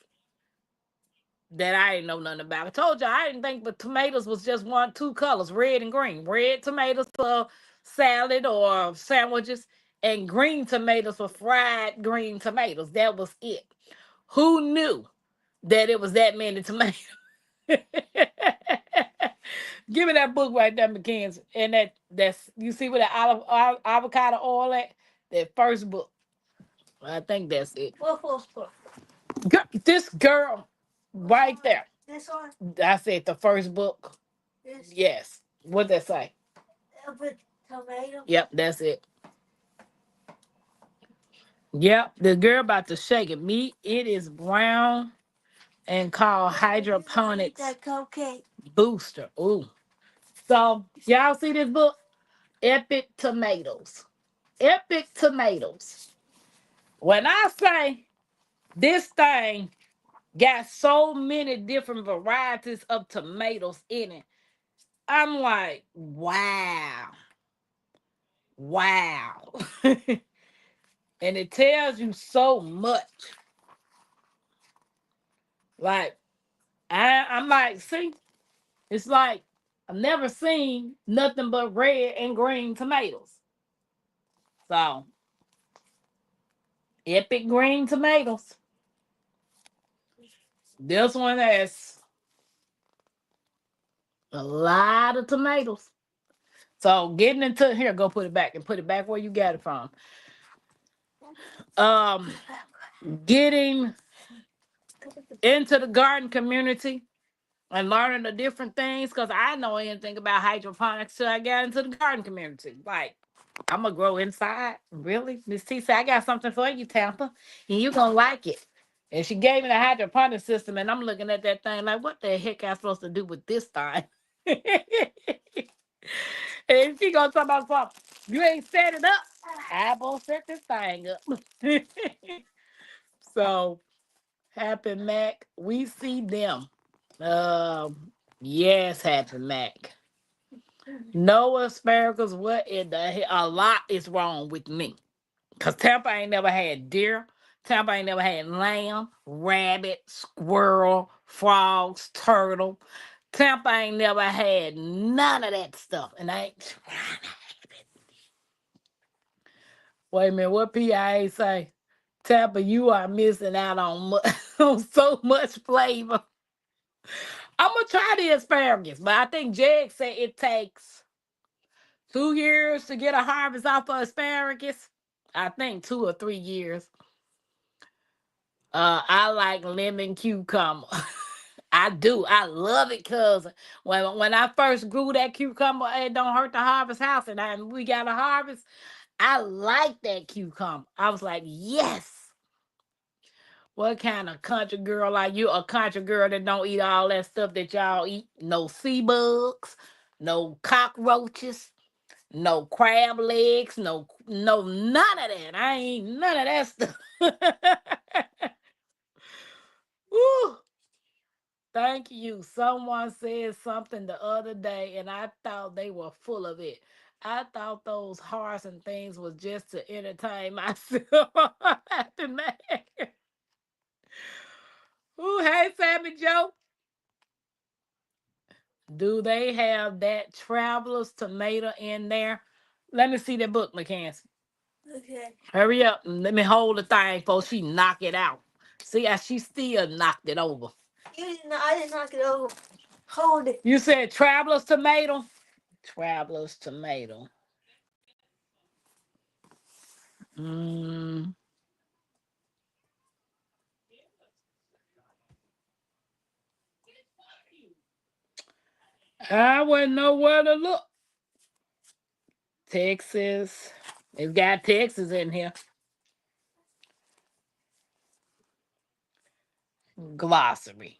that I didn't know nothing about. I told you I didn't think but tomatoes was just one, two colors, red and green. Red tomatoes for salad or sandwiches, and green tomatoes for fried green tomatoes. That was it. Who knew that it was that many tomatoes? Give me that book right there, Mackenzie. And that's you see where the avocado oil at? That first book. I think that's it. What first book? This girl right there. This one? I said the first book. This? Yes. What that say? With tomato? Yep, that's it. Yep, the girl about to shake it. Meat, it is brown and called hydroponics That cupcake. booster. Ooh. So y'all see this book? Epic Tomatoes. Epic Tomatoes. When I say this thing got so many different varieties of tomatoes in it, I'm like, wow. Wow. And it tells you so much. Like, I'm like, see, it's like I've never seen nothing but red and green tomatoes. So, epic green tomatoes. This one has a lot of tomatoes. So, getting into here, go put it back and put it back where you got it from. Getting into the garden community and learning the different things, because I know anything about hydroponics till I got into the garden community. Like, I'm gonna grow inside. Really? Miss T said, I got something for you, Tampa, and you're gonna like it. And she gave me the hydroponic system, and I'm looking at that thing like, what the heck am I supposed to do with this thing? And she gonna talk about something. You ain't set it up. I won't set this thing up. So, Happy Mac, we see them. Yes, Happy Mac. No asparagus. What in the hell? A lot is wrong with me. Cause Tampa ain't never had deer. Tampa ain't never had lamb, rabbit, squirrel, frogs, turtle. Tampa ain't never had none of that stuff. And I ain't trying to have it. Wait a minute, what PIA say? Tampa, you are missing out on, on so much flavor. I'm gonna try the asparagus, but I think Jeg said it takes 2 years to get a harvest off of asparagus. I think 2 or 3 years. I like lemon cucumber. I do. I love it because when I first grew that cucumber, it don't hurt the harvest house, and we got a harvest. I like that cucumber. I was like, yes. What kind of country girl are you? A country girl that don't eat all that stuff that y'all eat? No sea bugs, no cockroaches, no crab legs, no none of that. I ain't none of that stuff. Woo. Thank you. Someone said something the other day, and I thought they were full of it. I thought those hearts and things was just to entertain myself. Happy man. Ooh, hey, Sammy Joe. Do they have that traveler's tomato in there? Let me see that book, Mackenzie. Okay. Hurry up and let me hold the thing before she knock it out. See how she still knocked it over. I didn't knock it over. Hold it. You said traveler's tomato? Traveler's tomato. Mm. I wouldn't know where to look. Texas. It's got Texas in here. Glossary.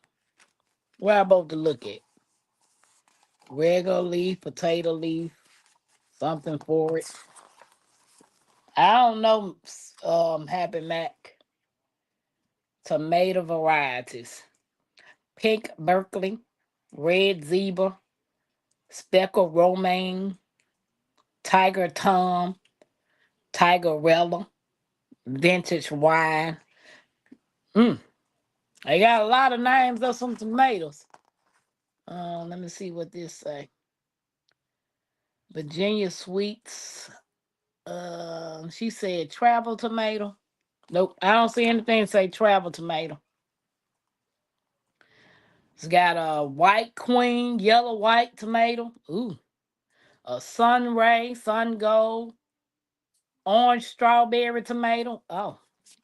Where I'm about to look at? Regular leaf, potato leaf, something for it. I don't know, Happy Mac. Tomato varieties. Pink Berkeley, red zebra, speckled romaine, tiger tom, tigerella, vintage wine. Mm. They got a lot of names of some tomatoes. Let me see what this say. Virginia sweets. She said travel tomato. Nope, I don't see anything say travel tomato. It's got a white queen, yellow white tomato. Ooh, a sunray, sun gold, orange strawberry tomato. Oh,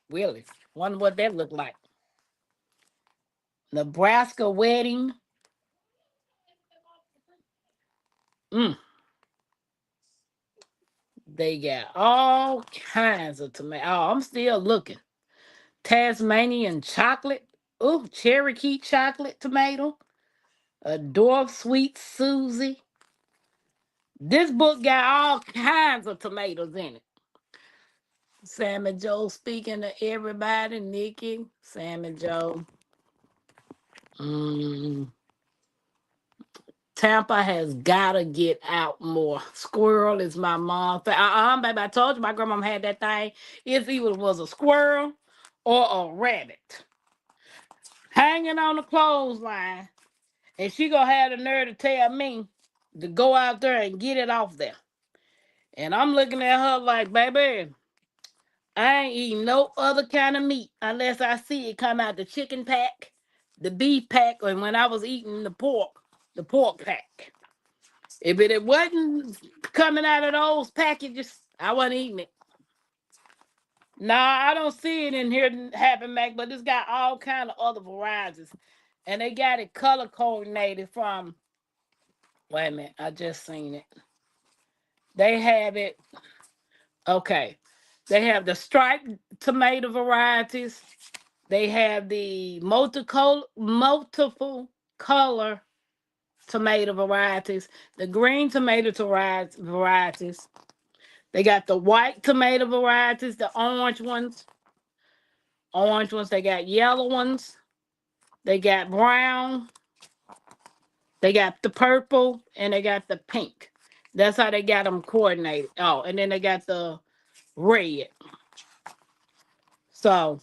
really? Wonder what that look like. Nebraska wedding. Mm, they got all kinds of tomato. Oh, I'm still looking. Tasmanian chocolate. Ooh, Cherokee chocolate tomato. A dwarf sweet Susie. This book got all kinds of tomatoes in it. Sam and Joe speaking to everybody. Nikki, Sam and Joe. Mm, Tampa has gotta get out more. Squirrel is my mom. Baby, I told you my grandma had that thing. It either was a squirrel or a rabbit hanging on the clothesline, and she gonna have the nerve to tell me to go out there and get it off there. And I'm looking at her like, baby, I ain't eating no other kind of meat unless I see it come out the chicken pack, the beef pack, or when I was eating the pork pack. If it wasn't coming out of those packages, I wasn't eating it. Nah, I don't see it in here Happy Mac, but it's got all kind of other varieties. And they got it color coordinated from, wait a minute, I just seen it. They have it, okay. They have the striped tomato varieties. They have the multiple color tomato varieties, the green tomato varieties. They got the white tomato varieties, the orange ones. Orange ones. They got yellow ones. They got brown. They got the purple and they got the pink. That's how they got them coordinated. Oh, and then they got the red. So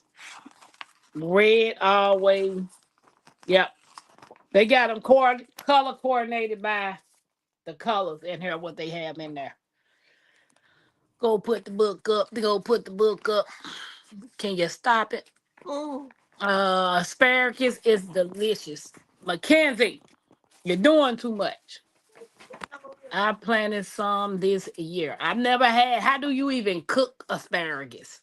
red always. Yep. They got them color coordinated by the colors in here, what they have in there. Go put the book up. Go put the book up. Can you stop it? Asparagus is delicious. Mackenzie, you're doing too much. I planted some this year. I've never had. How do you even cook asparagus?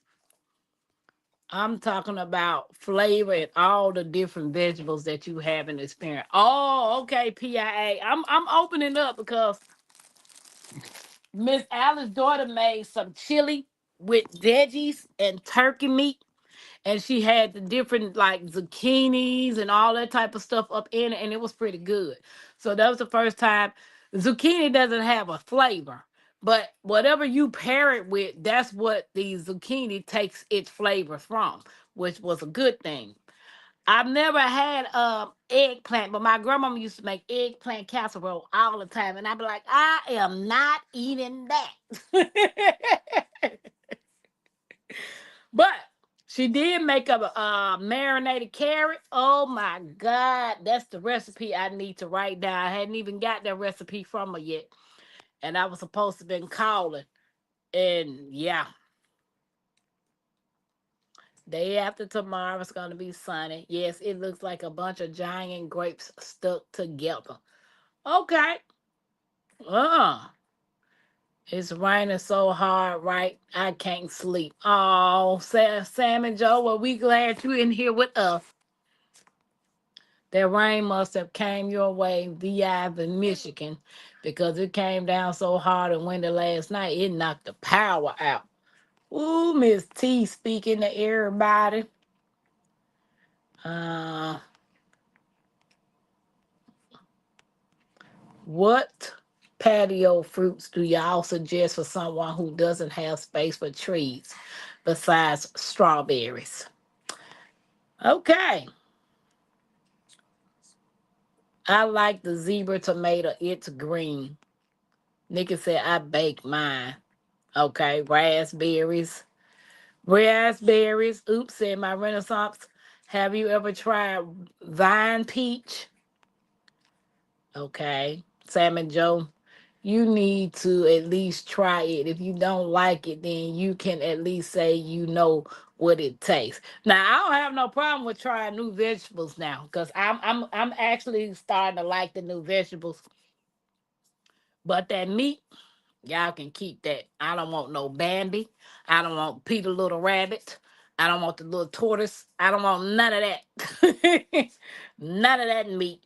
I'm talking about flavor and all the different vegetables that you have in this parent. Oh, okay, PIA. I'm opening up because Miss Alice's daughter made some chili with veggies and turkey meat, and she had the different like zucchinis and all that type of stuff up in it, and it was pretty good. So that was the first time. Zucchini doesn't have a flavor, but whatever you pair it with, that's what the zucchini takes its flavor from, which was a good thing. I've never had eggplant, but my grandmama used to make eggplant casserole all the time, and I'd be like, I am not eating that. But she did make a marinated carrot. Oh my God, that's the recipe I need to write down. I hadn't even got that recipe from her yet, and I was supposed to been calling. And yeah, day after tomorrow it's gonna be sunny. Yes, it looks like a bunch of giant grapes stuck together. Okay. It's raining so hard, right? I can't sleep. Oh, Sam and Joe, well, we glad you in here with us. That rain must have came your way via the Michigan because it came down so hard and windy last night, it knocked the power out. Ooh, Miss T speaking to everybody. Uh, what patio fruits do y'all suggest for someone who doesn't have space for trees besides strawberries? Okay. I like the zebra tomato. It's green. Nikki said I baked mine. Okay, raspberries. Raspberries. Oops, said my Renaissance Have you ever tried vine peach? Okay. Sam and Joe, you need to at least try it. If you don't like it, then you can at least say you know what it tastes. Now, I don't have no problem with trying new vegetables now because I'm actually starting to like the new vegetables. But that meat, y'all can keep that. I don't want no Bambi. I don't want Peter Little Rabbit. I don't want the little tortoise. I don't want none of that. None of that meat.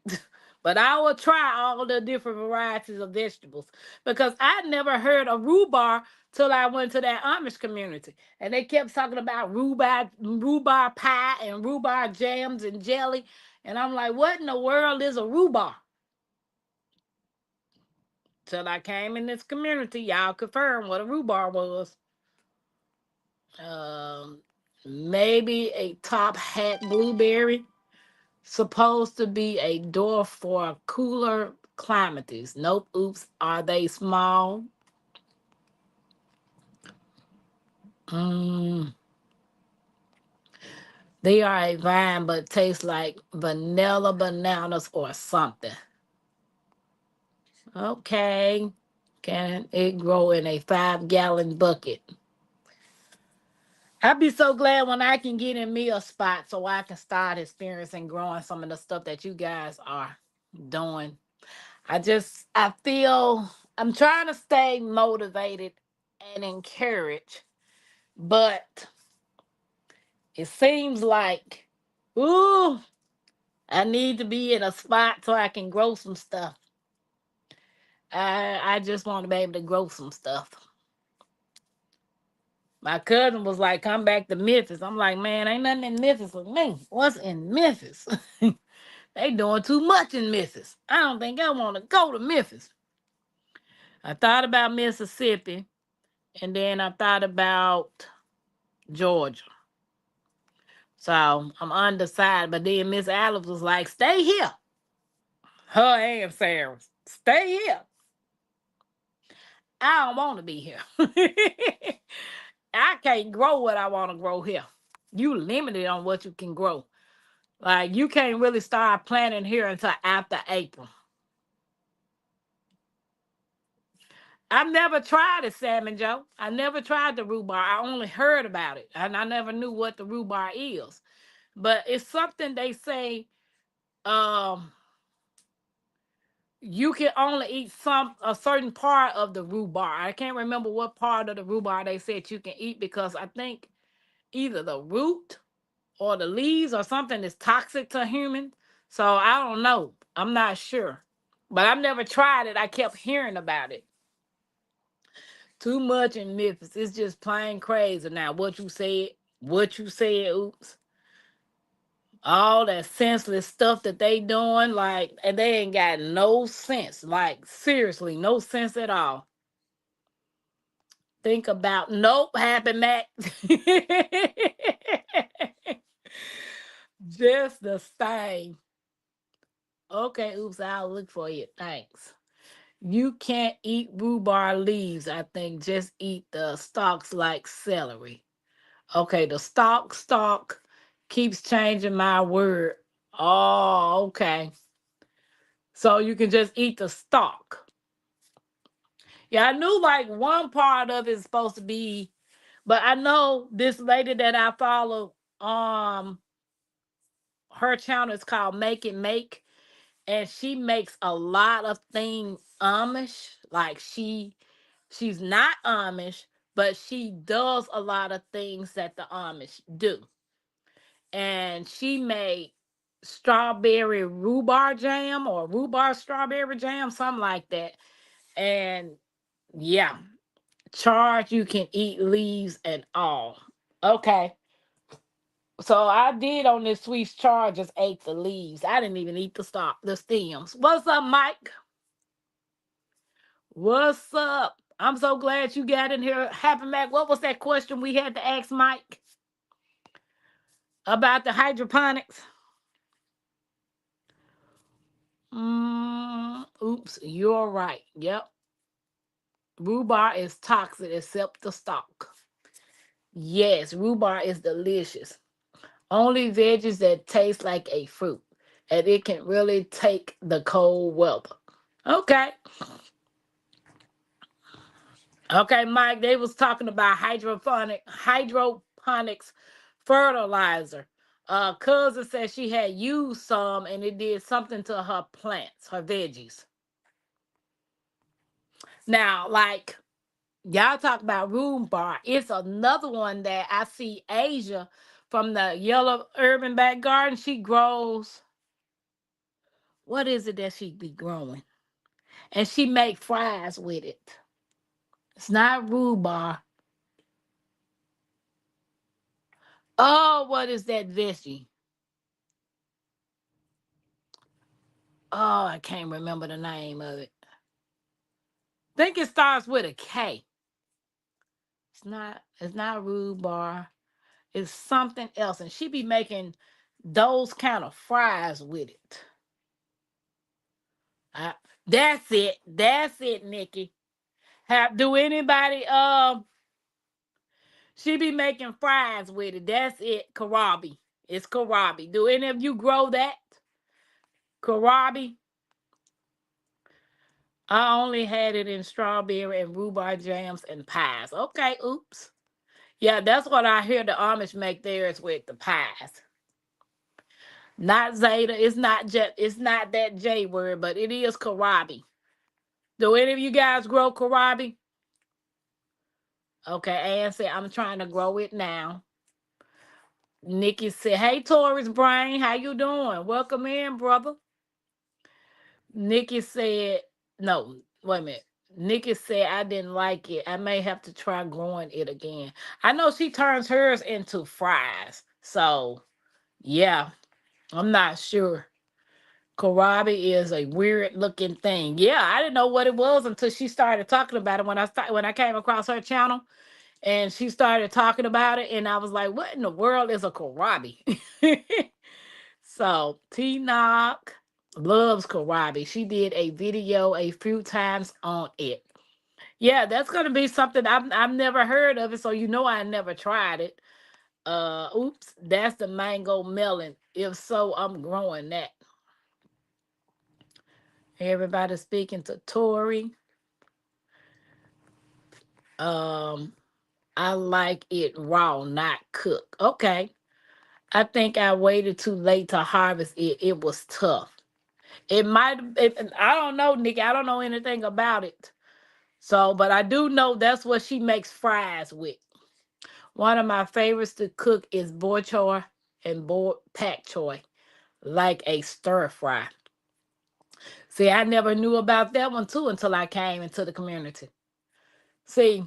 But I will try all the different varieties of vegetables because I never heard of rhubarb till I went to that Amish community. And they kept talking about rhubarb pie and rhubarb jams and jelly. And I'm like, what in the world is a rhubarb? Till I came in this community, y'all confirmed what a rhubarb was. Um, Maybe a top hat blueberry, supposed to be a door for cooler climates. Nope, oops, are they small? Mm, they are a vine, but taste like vanilla bananas or something. Okay, can it grow in a 5-gallon bucket? I'd be so glad when I can get in me a spot so I can start experiencing growing some of the stuff that you guys are doing. I feel I'm trying to stay motivated and encouraged, but it seems like, ooh, I need to be in a spot so I can grow some stuff. I just want to be able to grow some stuff. My cousin was like, come back to Memphis. I'm like, man, ain't nothing in Memphis for me. What's in Memphis? They doing too much in Memphis. I don't think I want to go to Memphis. I thought about Mississippi, and then I thought about Georgia. So I'm undecided. But then Miss Alice was like, stay here. Her and Sarah, stay here. I don't want to be here. I can't grow what I want to grow here. You limited on what you can grow. Like you can't really start planting here until after April. I've never tried it, Salmon Joe. I never tried the rhubarb. I only heard about it, and I never knew what the rhubarb is. But it's something they say um, you can only eat a certain part of the rhubarb. I can't remember what part of the rhubarb they said you can eat because I think either the root or the leaves or something is toxic to humans. So I don't know. I'm not sure. But I've never tried it. I kept hearing about it. Too much in Memphis. It's just plain crazy. Now, what you said, oops. All that senseless stuff that they doing, like, and they ain't got no sense. Like, seriously, no sense at all. Think about, nope, Happy Mac. Just the same. Okay, oops, I'll look for you. Thanks. You can't eat rhubarb leaves, I think. Just eat the stalks like celery. Okay, the stalk keeps changing my word. Oh, okay. So you can just eat the stalk. Yeah, I knew like one part of it is supposed to be, but I know this lady that I follow, her channel is called Make It Make, and she makes a lot of things Amish. Like she's not Amish, but she does a lot of things that the Amish do. And she made strawberry rhubarb jam or rhubarb strawberry jam, something like that. And yeah, charge you can eat leaves and all. Okay. So I did on this sweet charge, just ate the leaves. I didn't even eat the stems. What's up, Mike? What's up? I'm so glad you got in here. Happy Mac, what was that question we had to ask Mike about the hydroponics? Oops, you're right. Yep. Rhubarb is toxic except the stalk. Yes, rhubarb is delicious. Only veggies that taste like a fruit. And it can really take the cold weather. Okay. Okay, Mike, they was talking about hydroponics fertilizer. Cousin said she had used some and it did something to her plants, her veggies. Now, like y'all talk about rhubarb, it's another one that I see Asia from the Yellow Urban Back Garden. She grows, what is it that she be growing? And she make fries with it. It's not rhubarb. Oh, what is that veggie? Oh, I can't remember the name of it. Think it starts with a K. It's not rhubarb. It's something else. And she be making those kind of fries with it. Uh, that's it. That's it, Nikki. Do anybody she be making fries with it. That's it. Kohlrabi. It's kohlrabi. Do any of you grow that? Kohlrabi? I only had it in strawberry and rhubarb jams and pies. Okay, oops. Yeah, that's what I hear the Amish make theirs with the pies. Not Zeta. It's not that J word, but it is kohlrabi. Do any of you guys grow kohlrabi? Okay, Ann said I'm trying to grow it now. Nikki said, "Hey, Taurus Brain, how you doing? Welcome in, brother." Nikki said, "No, wait a minute." Nikki said, "I didn't like it. I may have to try growing it again." I know she turns hers into fries, so yeah, I'm not sure. Kohlrabi is a weird looking thing. Yeah, I didn't know what it was until she started talking about it when I came across her channel and she started talking about it, and I was like, "What in the world is a kohlrabi?" So T Knock loves kohlrabi. She did a video a few times on it. Yeah, that's gonna be something I've never heard of it, so you know I never tried it. Oops, that's the mango melon. If so, I'm growing that. Everybody speaking to Tori. Um, I like it raw, not cooked. Okay. I think I waited too late to harvest it. It was tough. It might I don't know, Nikki. I don't know anything about it. So, but I do know that's what she makes fries with. One of my favorites to cook is boy choy and pak choy, like a stir fry. See, I never knew about that one too until I came into the community. See,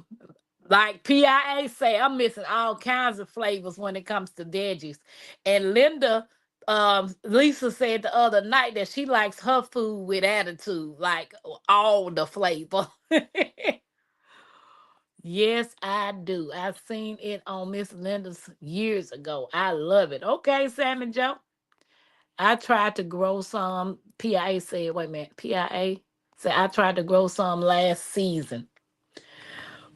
like PIA say, I'm missing all kinds of flavors when it comes to veggies. And Lisa said the other night that she likes her food with attitude, like all the flavor. Yes, I do. I've seen it on Miss Linda's years ago. I love it. Okay, Sam and Joe. I tried to grow some. PIA said, wait a minute. PIA said, I tried to grow some last season.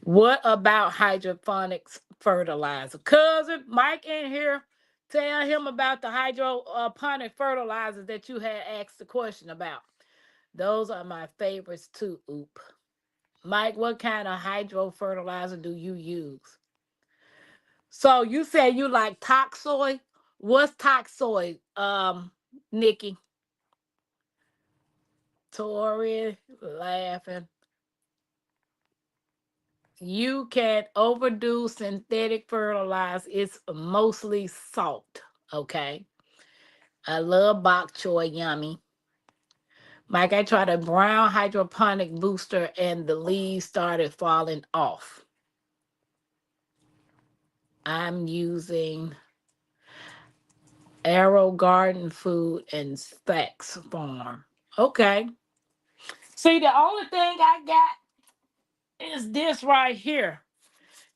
What about hydroponics fertilizer? Cousin Mike in here, tell him about the hydroponic fertilizers that you had asked the question about. Those are my favorites too. Oop. Mike, what kind of hydro fertilizer do you use? So you said you like toxoid. What's toxoid, Nikki? Tori laughing. You can overdo synthetic fertilizer. It's mostly salt. Okay. I love bok choy, yummy. Mike, I tried a brown hydroponic booster and the leaves started falling off. I'm using Arrow Garden Food and Stacks Farm. Okay. See, the only thing I got is this right here.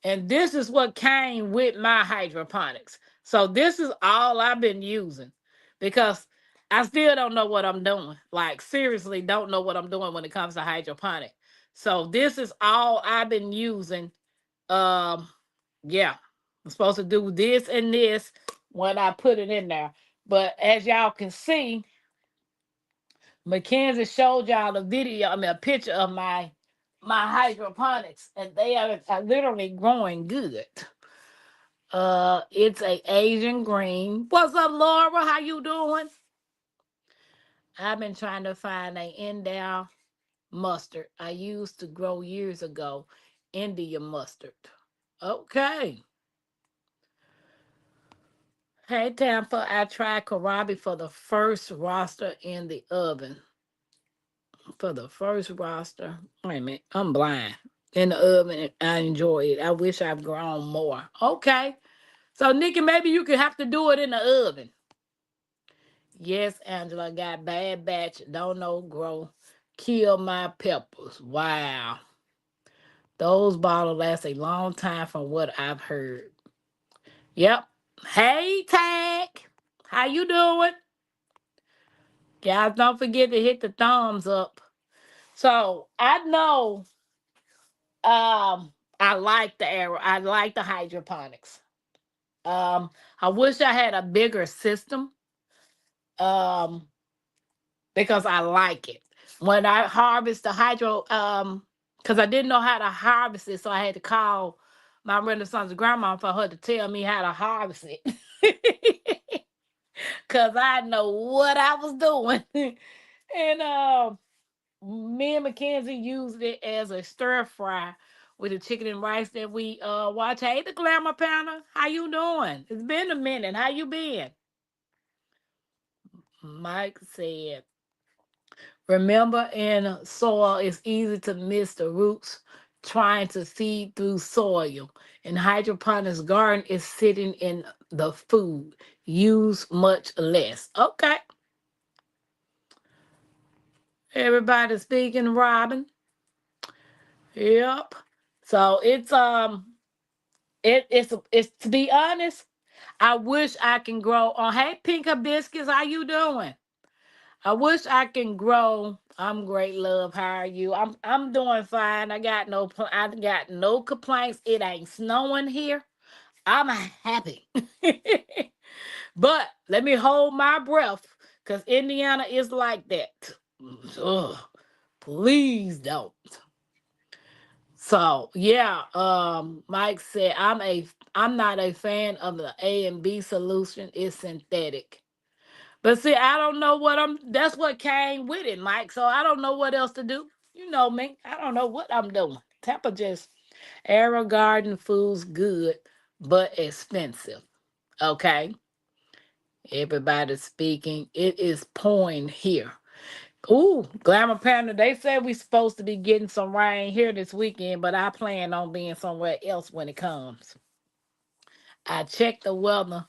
And this is what came with my hydroponics. So this is all I've been using because I still don't know what I'm doing. Like seriously, don't know what I'm doing when it comes to hydroponic. So this is all I've been using. Um, yeah. I'm supposed to do this and this when I put it in there. But as y'all can see, Mackenzie showed y'all a video, I mean a picture of my hydroponics, and they are literally growing good. It's a Asian green. What's up, Laura? How you doing? I've been trying to find a India mustard I used to grow years ago. India mustard. Okay. Hey Tampa, I tried kohlrabi for the first roster in the oven. For the first roster. Wait a minute, I'm blind. In the oven, I enjoy it. I wish I've grown more. Okay. So Nikki, maybe you could have to do it in the oven. Yes, Angela, got bad batch. Don't know grow. Kill my peppers. Wow. Those bottles last a long time from what I've heard. Yep. Hey, Tag. How you doing? Guys, don't forget to hit the thumbs up. So I know I like the arrow. I like the hydroponics. I wish I had a bigger system. Um, because I like it. When I harvest the hydro, because I didn't know how to harvest it, so I had to call my Renaissance grandma for her to tell me how to harvest it. Cause I know what I was doing. And me and Mackenzie used it as a stir fry with the chicken and rice that we watch. Hey, the Glamour Panel, how you doing? It's been a minute. How you been? Mike said, remember in soil, it's easy to miss the roots trying to feed through soil. In hydroponics garden, is sitting in the food. Use much less. Okay. Everybody speaking, Robin. Yep. So it's to be honest, I wish I can grow on. Hey, Pink Hibiscus, how you doing? I wish I can grow. I'm great, love. How are you? I'm doing fine. I got no complaints. It ain't snowing here. I'm happy. But let me hold my breath because Indiana is like that. Ugh, please don't. So yeah, Mike said I'm not a fan of the A and B solution. It's synthetic. But see, I don't know what that's what came with it, Mike. So I don't know what else to do. You know me. I don't know what I'm doing. Tampa just Arrow Garden Foods good, but expensive. Okay. Everybody's speaking. It is pouring here. Ooh, Glamour Panda, they said we supposed to be getting some rain here this weekend, but I plan on being somewhere else when it comes. I checked the weather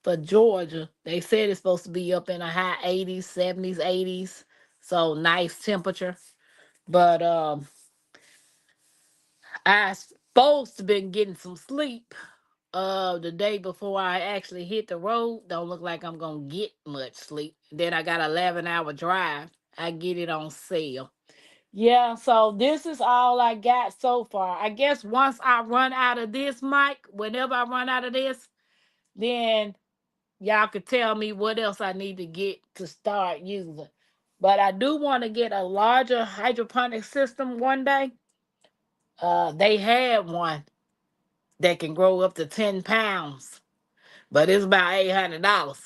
for Georgia. They said it's supposed to be up in the high 80s, 70s, 80s. So nice temperature. But I supposed to been getting some sleep the day before I actually hit the road. Don't look like I'm gonna get much sleep. Then I got an 11-hour drive. I get it on sale. Yeah, so this is all I got so far. I guess once I run out of this, Mike, whenever I run out of this, then y'all could tell me what else I need to get to start using. But I do want to get a larger hydroponic system one day. They had one that can grow up to 10 pounds, but it's about $800.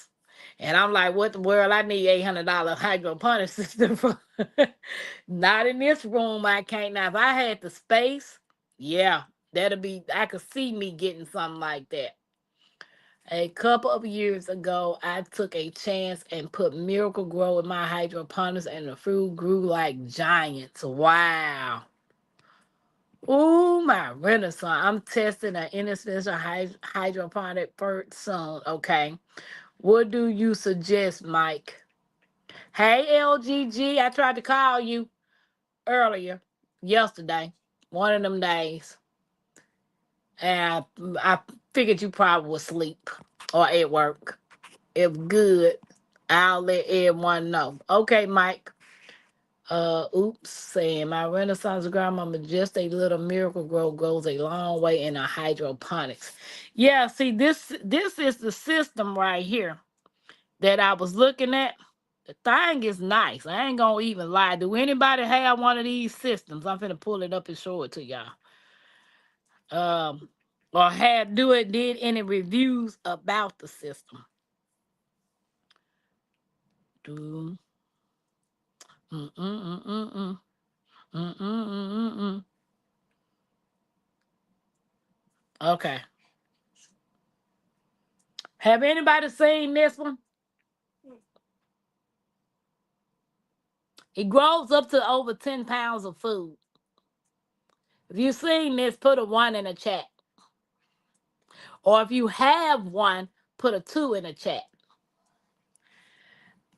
And I'm like, what the world? I need $800 hydroponic system for. Not in this room. I can't. Now, if I had the space, yeah, that'll be. I could see me getting something like that. A couple of years ago, I took a chance and put Miracle Grow in my hydroponics, and the fruit grew like giants. Wow. Ooh, my Renaissance. I'm testing an inexpensive hydroponic first soon. Okay. What do you suggest, Mike? Hey, LGG. I tried to call you earlier, yesterday, one of them days. And I figured you probably was asleep or at work. If good, I'll let everyone know. Okay, Mike. Oops, saying my Renaissance grandmama, just a little miracle grow goes a long way in a hydroponics. Yeah, see, this is the system right here that I was looking at. The thing is nice. I ain't gonna even lie. Do anybody have one of these systems? I'm finna pull it up and show it to y'all. Or did any reviews about the system? Do mm mm mm mm mm mm mm mm mm. Mm. Okay. Have anybody seen this one? It grows up to over 10 pounds of food. If you've seen this, put a one in the chat. Or if you have one, put a two in the chat.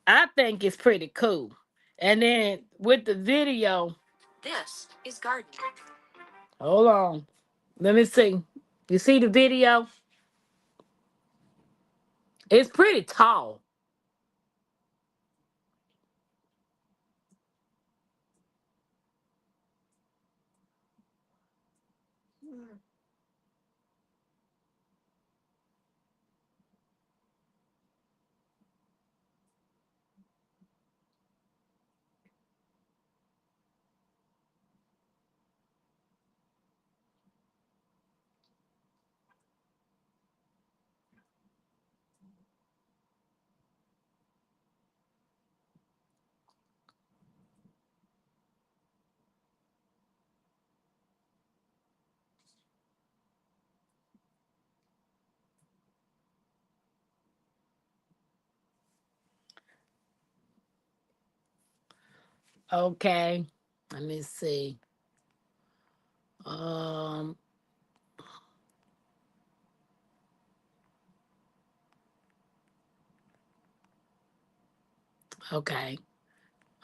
I think it's pretty cool. And then with the video, this is garden. Hold on. Let me see. You see the video? It's pretty tall. Okay. Let me see. Um, okay.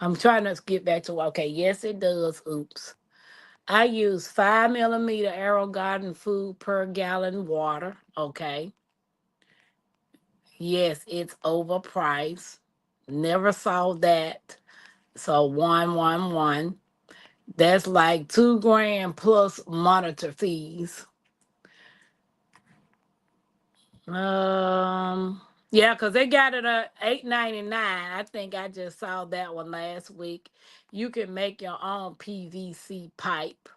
I'm trying to get back to okay. Yes, it does. Oops. I use 5 millimeter Arrow Garden food per gallon water. Okay. Yes, it's overpriced. Never saw that. So 111. That's like 2 grand plus monitor fees. Yeah, because they got it at $8.99. I think I just saw that one last week. You can make your own PVC pipe.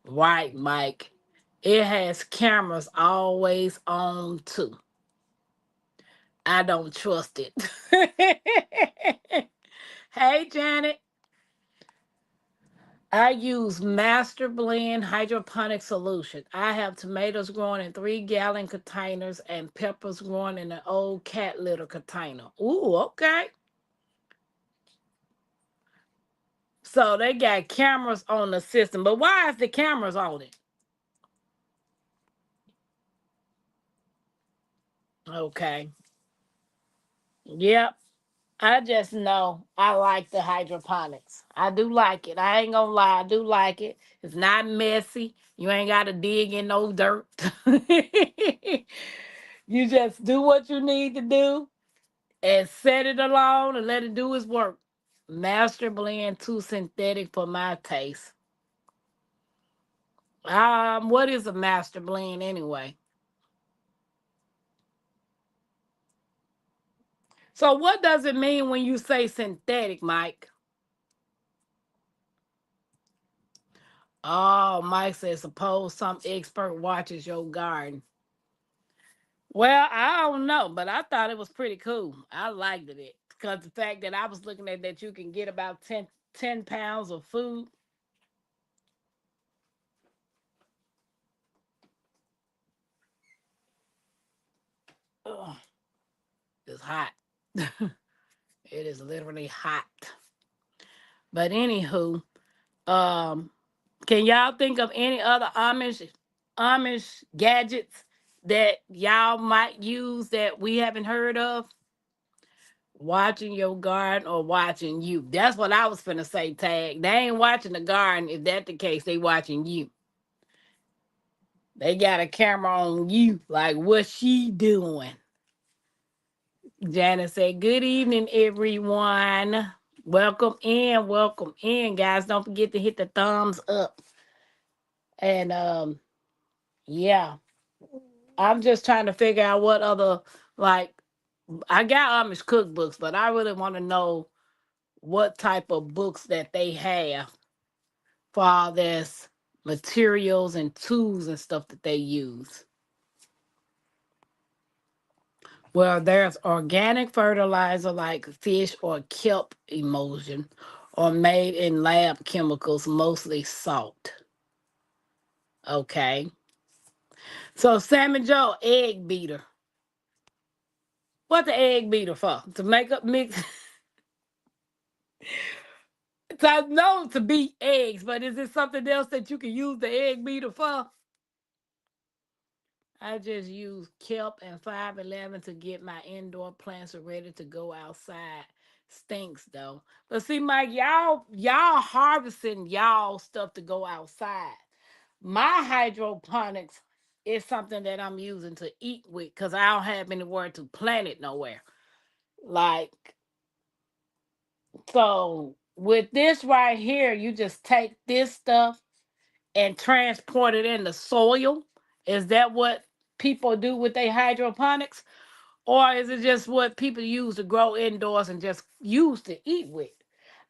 Right, Mike. It has cameras always on too. I don't trust it. Hey, Janet. I use Master Blend hydroponic solution. I have tomatoes growing in 3 gallon containers and peppers growing in an old cat litter container. Ooh, okay. So they got cameras on the system, but why is the cameras on it? Okay. Yep. I just know I like the hydroponics. I do like it. I ain't gonna lie, I do like it. It's not messy. You ain't gotta dig in no dirt. You just do what you need to do and set it alone and let it do its work. Master Blend too synthetic for my taste. What is a master blend anyway? So what does it mean when you say synthetic, Mike? Oh, Mike says, suppose some expert watches your garden. Well, I don't know, but I thought it was pretty cool. I liked it because the fact that I was looking at that you can get about 10 pounds of food. Ugh, it's hot. It is literally hot. But anywho, um, can y'all think of any other Amish gadgets that y'all might use that we haven't heard of? Watching your garden or watching you. That's what I was finna say, Tag. They ain't watching the garden. If that the case, they watching you. They got a camera on you. Like, what's she doing? Janice said, good evening, everyone. welcome in, guys. Don't forget to hit the thumbs up. And yeah, I'm just trying to figure out what other, like, I got Amish cookbooks, but I really want to know what type of books that they have for all this materials and tools and stuff that they use. Well, there's organic fertilizer like fish or kelp emulsion, or made in lab chemicals, mostly salt. Okay. So Sammy Joe, egg beater. What the egg beater for? To make up mix. So I know to beat eggs, but is it something else that you can use the egg beater for? I just use kelp and 511 to get my indoor plants ready to go outside. Stinks though. But see, Mike, y'all harvesting y'all stuff to go outside. My hydroponics is something that I'm using to eat with because I don't have anywhere to plant it nowhere. Like, so with this right here, you just take this stuff and transport it in the soil. Is that what people do with their hydroponics? Or is it just what people use to grow indoors and just use to eat with?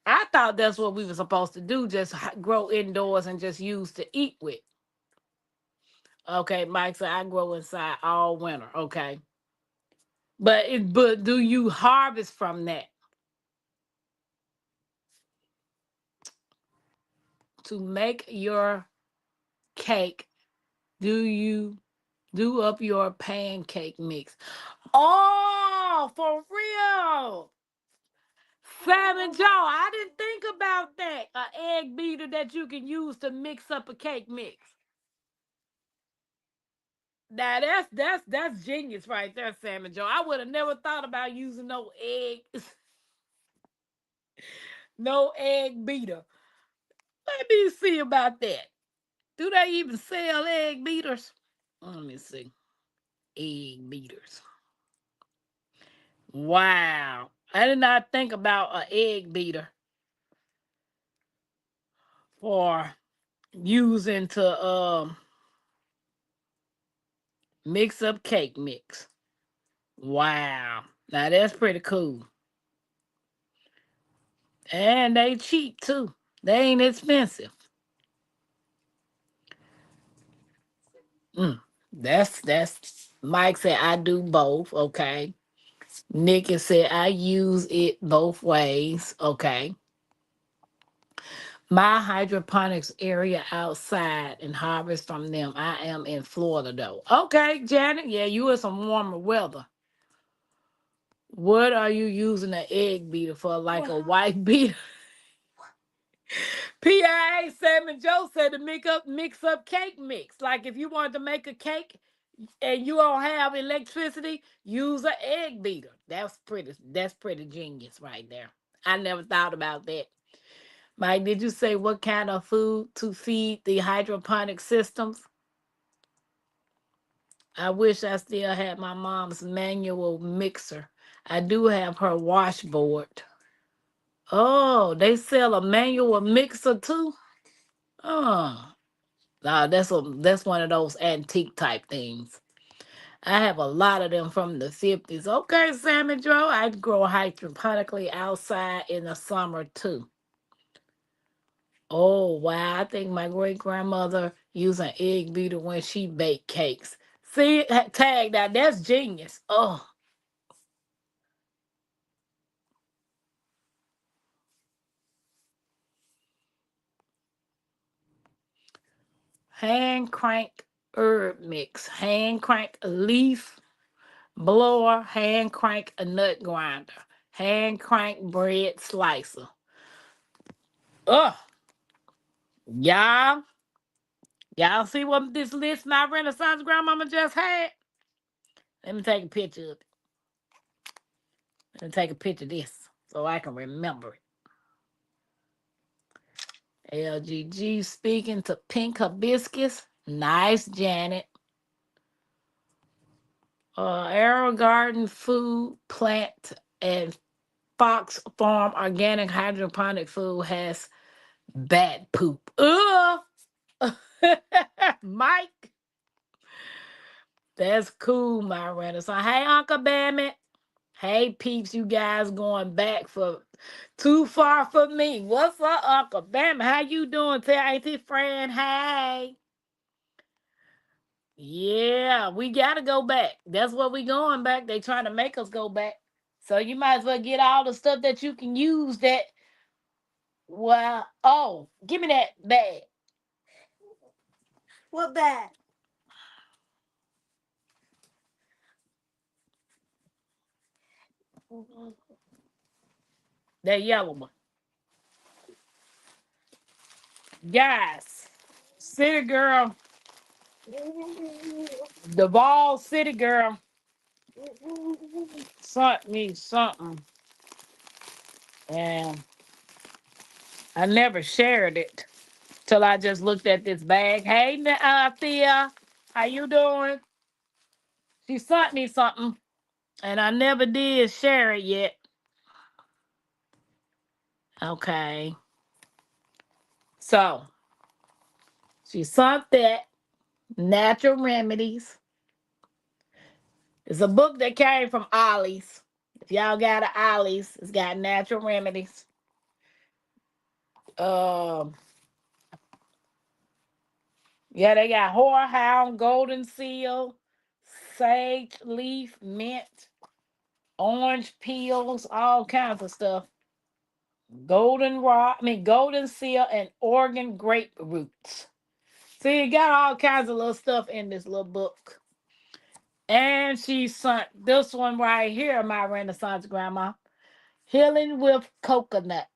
I thought that's what we were supposed to do, just grow indoors and just use to eat with. Okay, Mike said I grow inside all winter. Okay. But do you harvest from that to make your cake? Do you do up your pancake mix? Oh, for real. Salmon Joe, I didn't think about that. An egg beater that you can use to mix up a cake mix. Now that's genius right there, Salmon Joe. I would have never thought about using no egg, no egg beater. Let me see about that. Do they even sell egg beaters? Let me see. Egg beaters. Wow. I did not think about an egg beater for using to mix up cake mix. Wow. Now that's pretty cool. And they cheap too. They ain't expensive. Mm. That's Mike said I do both. Okay. Nikki said I use it both ways. Okay. My hydroponics area outside and harvest from them. I am in Florida though. Okay, Janet. Yeah, you in some warmer weather. What are you using an egg beater for? Like a white beater? PIA Salmon Joe said to mix up cake mix. Like if you wanted to make a cake and you don't have electricity, use an egg beater. That's pretty genius right there. I never thought about that. Mike, did you say what kind of food to feed the hydroponic systems? I wish I still had my mom's manual mixer. I do have her washboard. Oh, they sell a manual mixer too? Oh, nah, that's one of those antique type things. I have a lot of them from the 50s. Okay, Sammy Joe, I grow hydroponically outside in the summer too. Oh, wow. I think my great grandmother used an egg beater when she baked cakes. See, tag that. That's genius. Oh, hand crank herb mix, hand crank leaf blower, hand crank a nut grinder, hand crank bread slicer. Ugh, y'all, y'all see what this list my Renaissance grandmama just had? Let me take a picture of it. Let me take a picture of this so I can remember it. LGG speaking to Pink Hibiscus. Nice, Janet. Arrow Garden food, plant, and Fox Farm organic hydroponic food has bat poop. Ugh. Mike, that's cool, my Renaissance. Hey, Uncle Bammy. Hey, peeps, you guys going back for too far for me. What's up, Uncle Bammy? How you doing? Tell Auntie Fran, hey. Yeah, we gotta go back. That's what we going back. They trying to make us go back. So you might as well get all the stuff that you can use that. Well, oh, give me that bag. What bag? That yellow one. Guys, City Girl, the Ball City Girl sent me something and I never shared it till I just looked at this bag. Hey, Thea, how you doing? She sent me something and I never did share it yet. Okay. So she sent that Natural Remedies. It's a book that came from Ollie's. If y'all got an Ollie's, it's got Natural Remedies. Um, yeah, they got Horehound, Golden Seal, Sage Leaf, Mint, Orange Peels, all kinds of stuff. Golden Seal, and Oregon Grape Roots. See, you got all kinds of little stuff in this little book. And she sent this one right here, my Renaissance grandma. Healing with Coconut.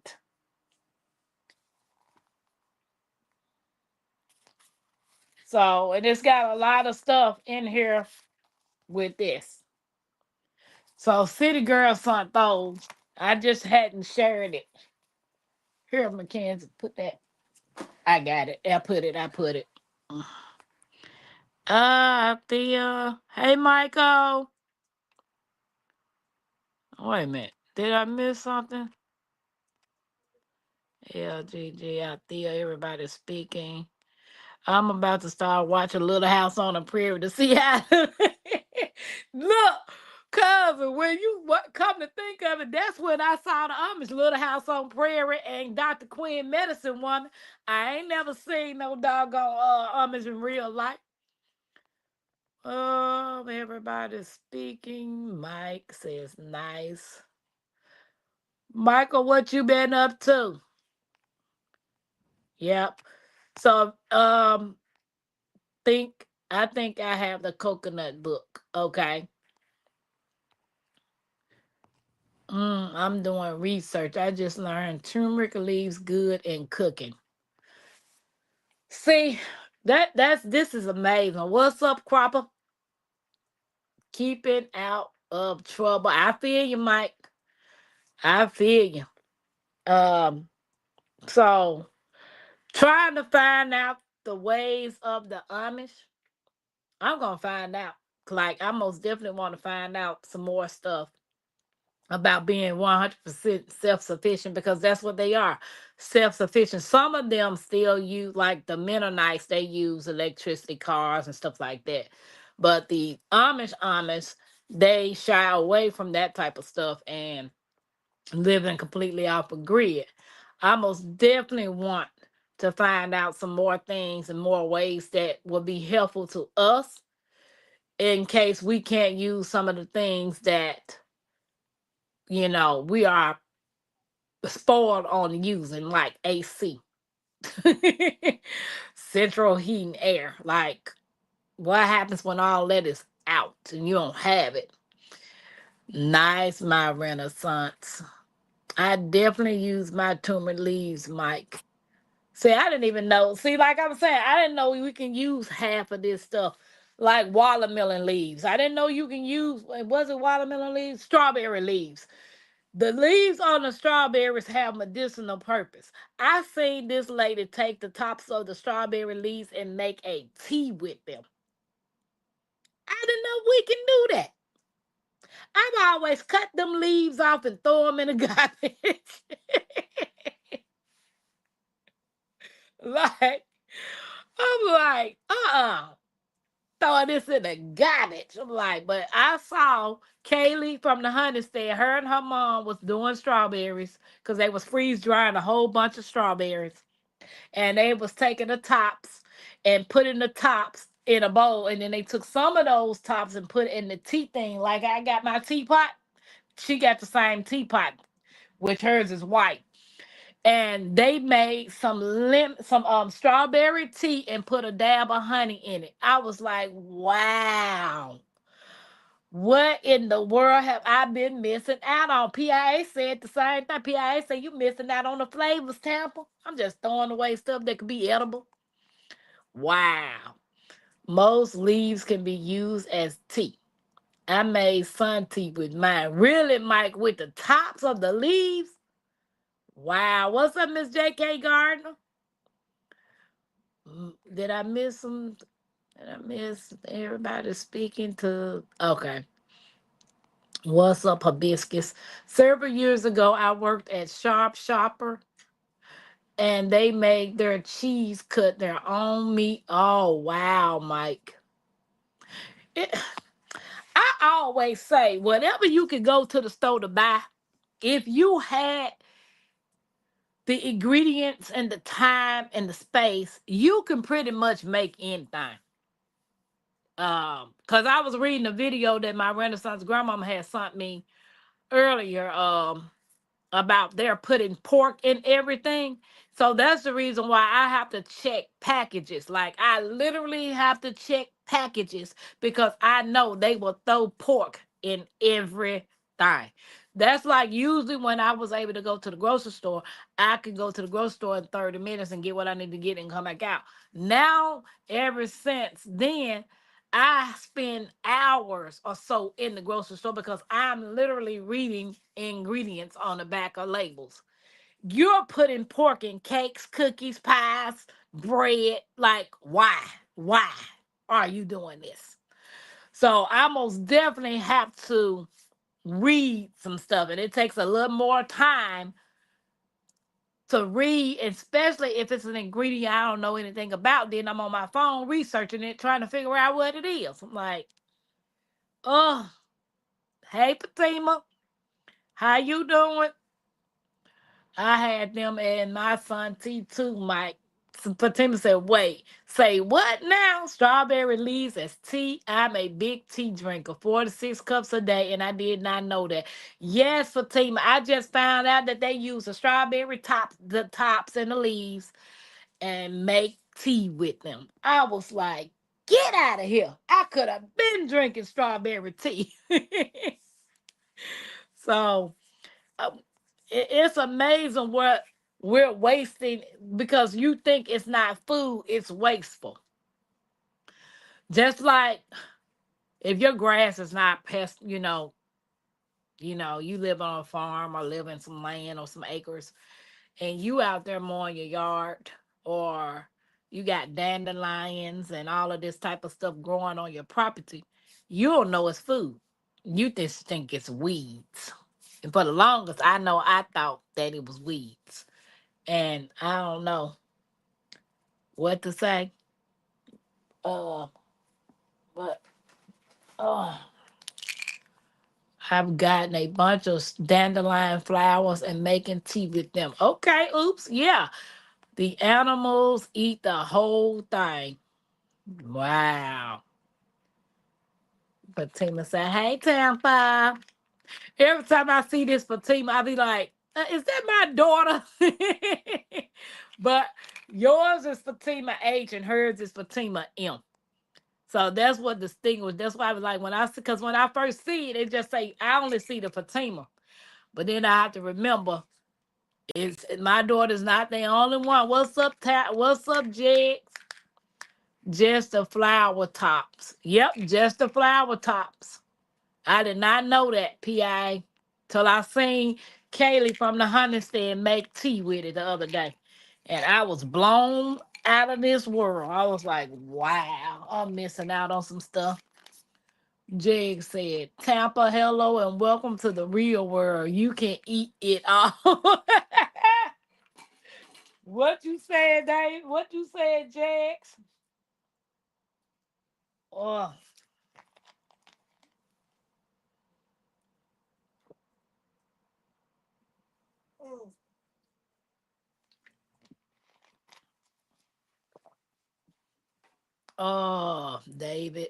So, and it's got a lot of stuff in here with this. So, City Girl sent those. I just hadn't shared it. Here, Mackenzie, put that. I got it. I put it. Thea. Hey, Michael. Wait a minute. Did I miss something? LGG, Thea, everybody speaking. I'm about to start watching Little House on the Prairie to see how. Look, cousin, when come to think of it, that's when I saw the Amish Little House on Prairie and Dr. Quinn Medicine Woman. I ain't never seen no doggone Amish in real life. Everybody's speaking. Mike says nice. Michael, what you been up to? Yep. So I think I have the coconut book. Okay. I'm doing research. I just learned turmeric leaves good in cooking. See, this is amazing. What's up, Cropper? Keeping out of trouble. I feel you, Mike. I feel you. So trying to find out the ways of the Amish. I'm gonna find out. Like I most definitely want to find out some more stuff about being 100% self-sufficient because that's what they are, self-sufficient. Some of them still use, like the Mennonites, they use electricity cars and stuff like that, but the Amish, they shy away from that type of stuff and living completely off a grid. I most definitely want to find out some more things and more ways that will be helpful to us in case we can't use some of the things that we are spoiled on using, like AC, central heating air. Like, what happens when all that is out and you don't have it? Nice, my Renaissance. I definitely use my turmeric leaves, Mike. See, I didn't even know. See, like I was saying, I didn't know we can use half of this stuff, like watermelon leaves. I didn't know you can use, was it watermelon leaves? Strawberry leaves. The leaves on the strawberries have medicinal purpose. I seen this lady take the tops of the strawberry leaves and make a tea with them. I didn't know we can do that. I've always cut them leaves off and throw them in the garbage. Like, I'm like, throwing this in the garbage. I'm like, but I saw Kaylee from the honey stand. Her and her mom was doing strawberries because they was freeze drying a whole bunch of strawberries, and they was taking the tops and putting the tops in a bowl, and then they took some of those tops and put it in the tea thing. Like I got my teapot, she got the same teapot, which hers is white. And they made some strawberry tea and put a dab of honey in it. I was like, wow. What in the world have I been missing out on? PIA said the same thing. PIA said you missing out on the flavors, Tampa. I'm just throwing away stuff that could be edible. Wow. Most leaves can be used as tea. I made sun tea with mine. Really, Mike, with the tops of the leaves? Wow. What's up, Miss J.K. Gardner? Did I miss some? Did I miss everybody speaking to? Okay. What's up, hibiscus? Several years ago, I worked at Sharp Shopper, and they made their cheese cut their own meat. Oh, wow, Mike. It, I always say, whatever you could go to the store to buy, if you had the ingredients and the time and the space, you can pretty much make anything. Because I was reading a video that my Renaissance grandmama had sent me earlier. About they're putting pork in everything. So that's the reason why I have to check packages. Like I literally have to check packages because I know they will throw pork in everything. That's like usually when I was able to go to the grocery store, I could go to the grocery store in 30 minutes and get what I need to get and come back out. Now, ever since then, I spend hours or so in the grocery store because I'm literally reading ingredients on the back of labels. You're putting pork in cakes, cookies, pies, bread. Like, why? Why are you doing this? So I most definitely have to read some stuff, and it takes a little more time to read, especially if it's an ingredient I don't know anything about. Then I'm on my phone researching it, trying to figure out what it is. I'm like, oh, hey Fatima, how you doing? I had them and my son T2, Mike. So Fatima said, wait, say what now? Strawberry leaves as tea. I'm a big tea drinker, 4 to 6 cups a day, and I did not know that. Yes, Fatima, I just found out that they use the strawberry tops, the tops and the leaves, and make tea with them. I was like, get out of here. I could have been drinking strawberry tea. So um, it's amazing what we're wasting because you think it's not food, it's wasteful. Just like if your grass is not pest, you live on a farm or live in some land or some acres, and you out there mowing your yard, or you got dandelions and all of this type of stuff growing on your property, you don't know it's food. You just think it's weeds. And for the longest, I know I thought that it was weeds. And I don't know what to say. Uh, but uh, I've gotten a bunch of dandelion flowers and making tea with them. Okay, oops, yeah. The animals eat the whole thing. Wow. Fatima said, hey, Tampa. Every time I see this Fatima, I be like, is that my daughter? But yours is Fatima H and hers is Fatima M. So that's what distinguished. That's why I was like, because when I first see it, it just say, I only see the Fatima. But then I have to remember, it's my daughter's not the only one. What's up, What's up, Jed? Just the flower tops. Yep, just the flower tops. I did not know that, PI, till I seen Kaylee from the honey stand make tea with it the other day. And I was blown out of this world. I was like, wow, I'm missing out on some stuff. Jeg said, Tampa, hello and welcome to the real world. You can eat it all. What you said, Dave? What you said, Jax? Oh, oh, David.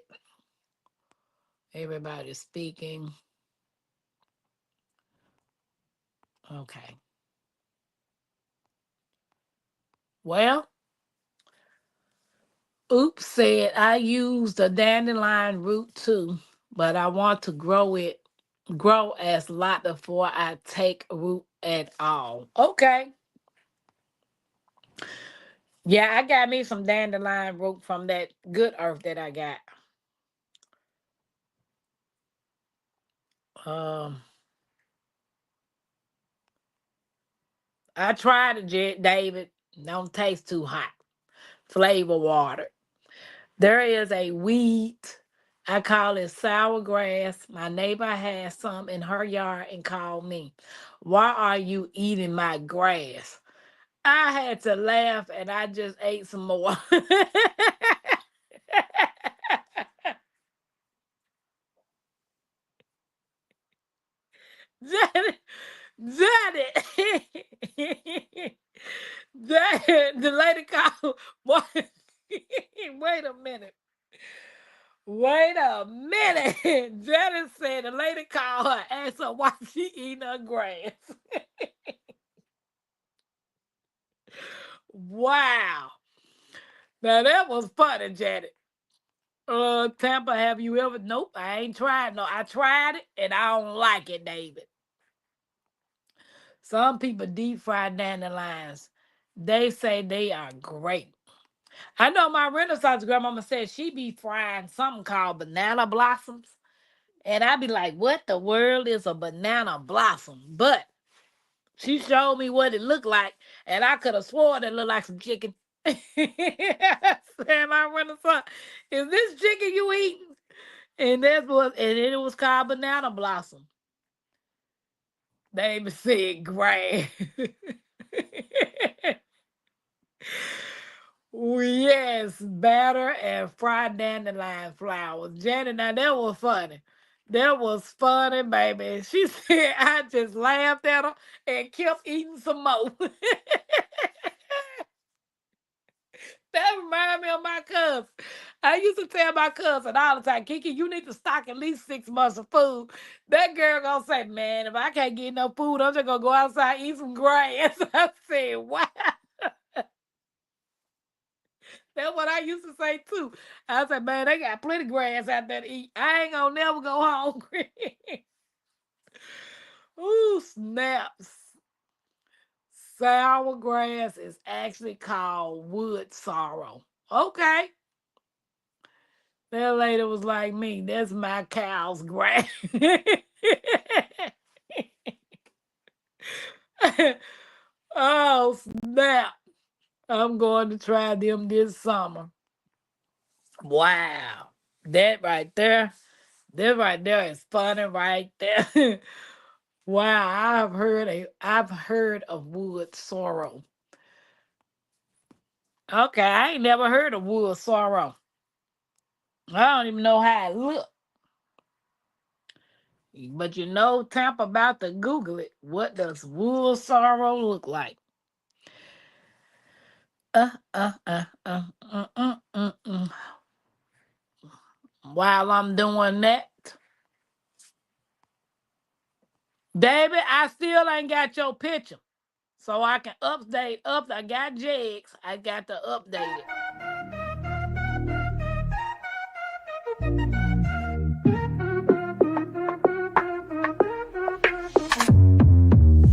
Everybody's speaking. Okay. Well, Oops said I use the dandelion root too, but I want to grow as lot before I take root at all. Okay. Yeah, I got me some dandelion root from that good earth that I got. Um, I tried it, David. Don't taste too hot. Flavor water. There is a weed. I call it sour grass. My neighbor has some in her yard and called me. Why are you eating my grass? I had to laugh and I just ate some more. Janet, Janet, Janet, the lady called. What? Wait a minute. Wait a minute. Janet said the lady called her, asked her why she eating her grass. Wow. Now that was funny, Janet. Tampa, have you ever? Nope, I ain't tried. No, I tried it and I don't like it, David. Some people deep fry dandelions. They say they are great. I know my Renaissance grandmama said she be frying something called banana blossoms. And I be like, what the world is a banana blossom? But she showed me what it looked like, and I could have sworn it looked like some chicken. I said, my Renaissance, is this chicken you eating? And it was called banana blossom. They even said grass. Yes, batter and fried dandelion flowers. Janet, now that was funny. That was funny, baby. She said I just laughed at her and kept eating some more. That reminds me of my cousin. I used to tell my cousin all the time, Kiki, you need to stock at least 6 months of food. That girl gonna say, man, if I can't get no food, I'm just gonna go outside and eat some grass. I said, wow. That's what I used to say too. I said, man, they got plenty of grass out there to eat. I ain't gonna never go hungry. Ooh, snaps. Sour grass is actually called wood sorrel. Okay. That lady was like me. That's my cow's grass. Oh, snap. I'm going to try them this summer. Wow. That right there is funny right there. Wow, I've heard of wood sorrel. Okay, I ain't never heard of wood sorrel. I don't even know how it look. But you know, Tampa about to Google it. What does wood sorrel look like? While I'm doing that, David, I still ain't got your picture. So I can update. I got Jegs. I got to update it.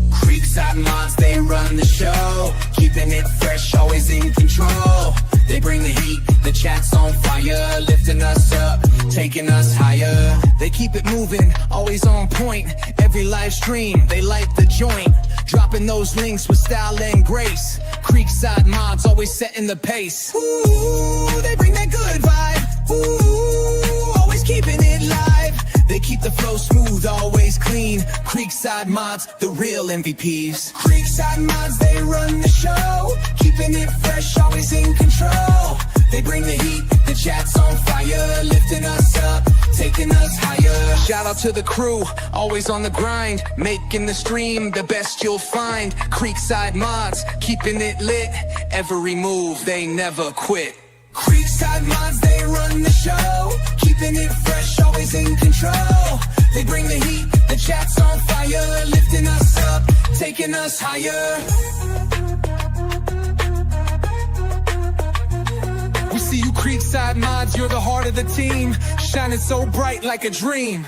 Creekside moms, they run the show, keeping it fresh, always in control. They bring the heat, the chat's on fire, lifting us up, taking us higher. They keep it moving, always on point. Every live stream, they light the joint, dropping those links with style and grace. Creekside moms, always setting the pace. Ooh, they bring that good vibe. Ooh, always keeping it live. They keep the flow smooth, always clean. Creekside Mods, the real MVPs. Creekside Mods, they run the show, keeping it fresh, always in control. They bring the heat, the chat's on fire, lifting us up, taking us higher. Shout out to the crew, always on the grind, making the stream the best you'll find. Creekside Mods, keeping it lit, every move, they never quit. Creekside Mods, they run the show, keeping it fresh, always in control. They bring the heat, the chat's on fire, lifting us up, taking us higher. We see you Creekside Mods, you're the heart of the team, shining so bright like a dream.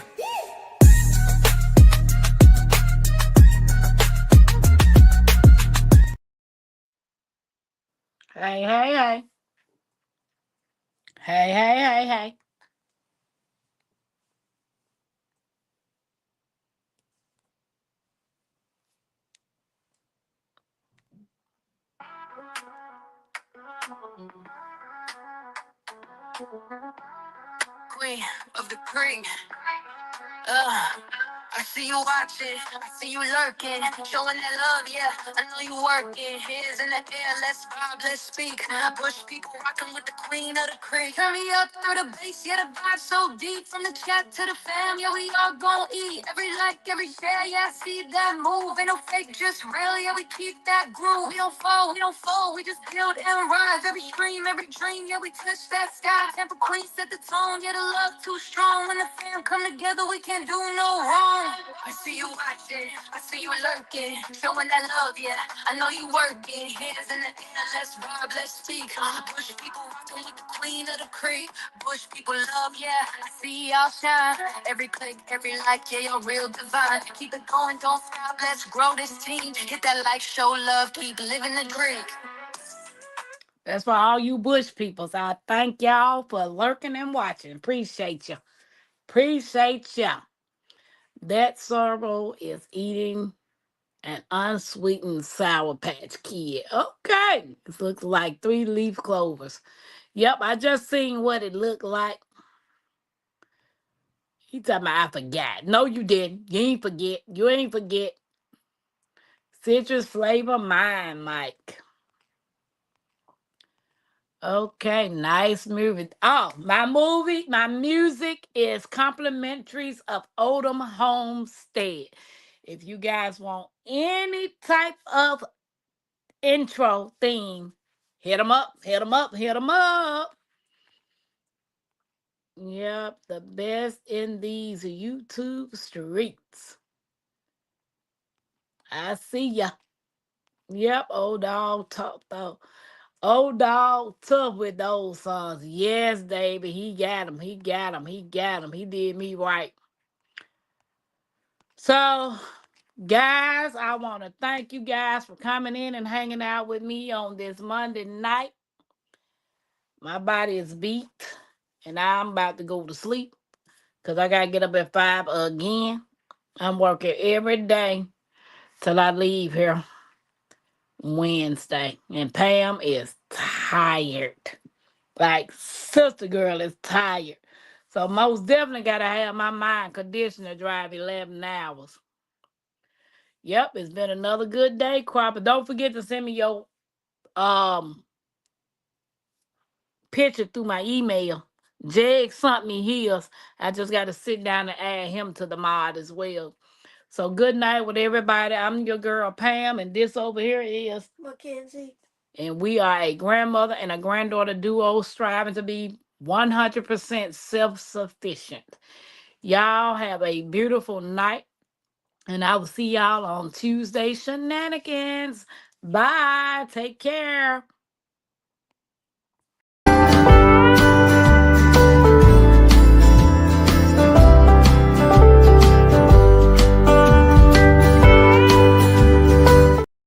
Hey, hey, hey. Hey, hey, hey, hey. Queen of the creek. I see you watching, I see you lurking, showing that love, yeah, I know you working. Hands in the air, let's vibe, let's speak. Bush people rocking with the queen of the creek. Turn me up through the bass, yeah, the vibe so deep. From the chat to the fam, yeah, we all gon' eat. Every like, every share, yeah, I see that move. Ain't no fake, just real, yeah, we keep that groove. We don't fall, we don't fold, we just build and rise. Every stream, every dream, yeah, we touch that sky. Tampa Queen set the tone, yeah, the love too strong. When the fam come together, we can't do no wrong. I see you watching, I see you lurking, showing that love, yeah, I know you working. Hands in the air, let's vibe, let's speak. Bush people rocking with the queen of the creek. Bush people love, yeah, I see y'all shine. Every click, every like, yeah, you're real divine. Keep it going, don't stop, let's grow this team. Hit that like, show love, keep living the Greek. That's for all you bush peoples. I thank y'all for lurking and watching. Appreciate you. Appreciate you. That sorrow is eating an unsweetened Sour Patch Kid. Okay. This looks like 3-leaf clovers. Yep, I just seen what it looked like. He talking about I forgot. No, you didn't. You ain't forget. You ain't forget. Citrus flavor mine, Mike. Okay, nice movie. Oh, my music is Complimentaries of Oldham Homestead. If you guys want any type of intro theme, hit them up, hit them up, hit them up. Yep, the best in these YouTube streets. I see ya. Yep, old dog talk though. Old dog tough with those songs. Yes, baby. He got him. He got him. He got him. He did me right. So, guys, I want to thank you guys for coming in and hanging out with me on this Monday night. My body is beat, and I'm about to go to sleep because I got to get up at 5 again. I'm working every day till I leave here Wednesday. And Pam is tired. Like, sister girl is tired. So most definitely got to have my mind conditioned to drive 11 hours. Yep, it's been another good day, Cropper. Don't forget to send me your picture through my email. Jeg sent me his. I just got to sit down and add him to the mod as well. So good night with everybody. I'm your girl Pam, and this over here is Mackenzie. And we are a grandmother and a granddaughter duo striving to be 100% self-sufficient. Y'all have a beautiful night, and I will see y'all on Tuesday shenanigans. Bye. Take care.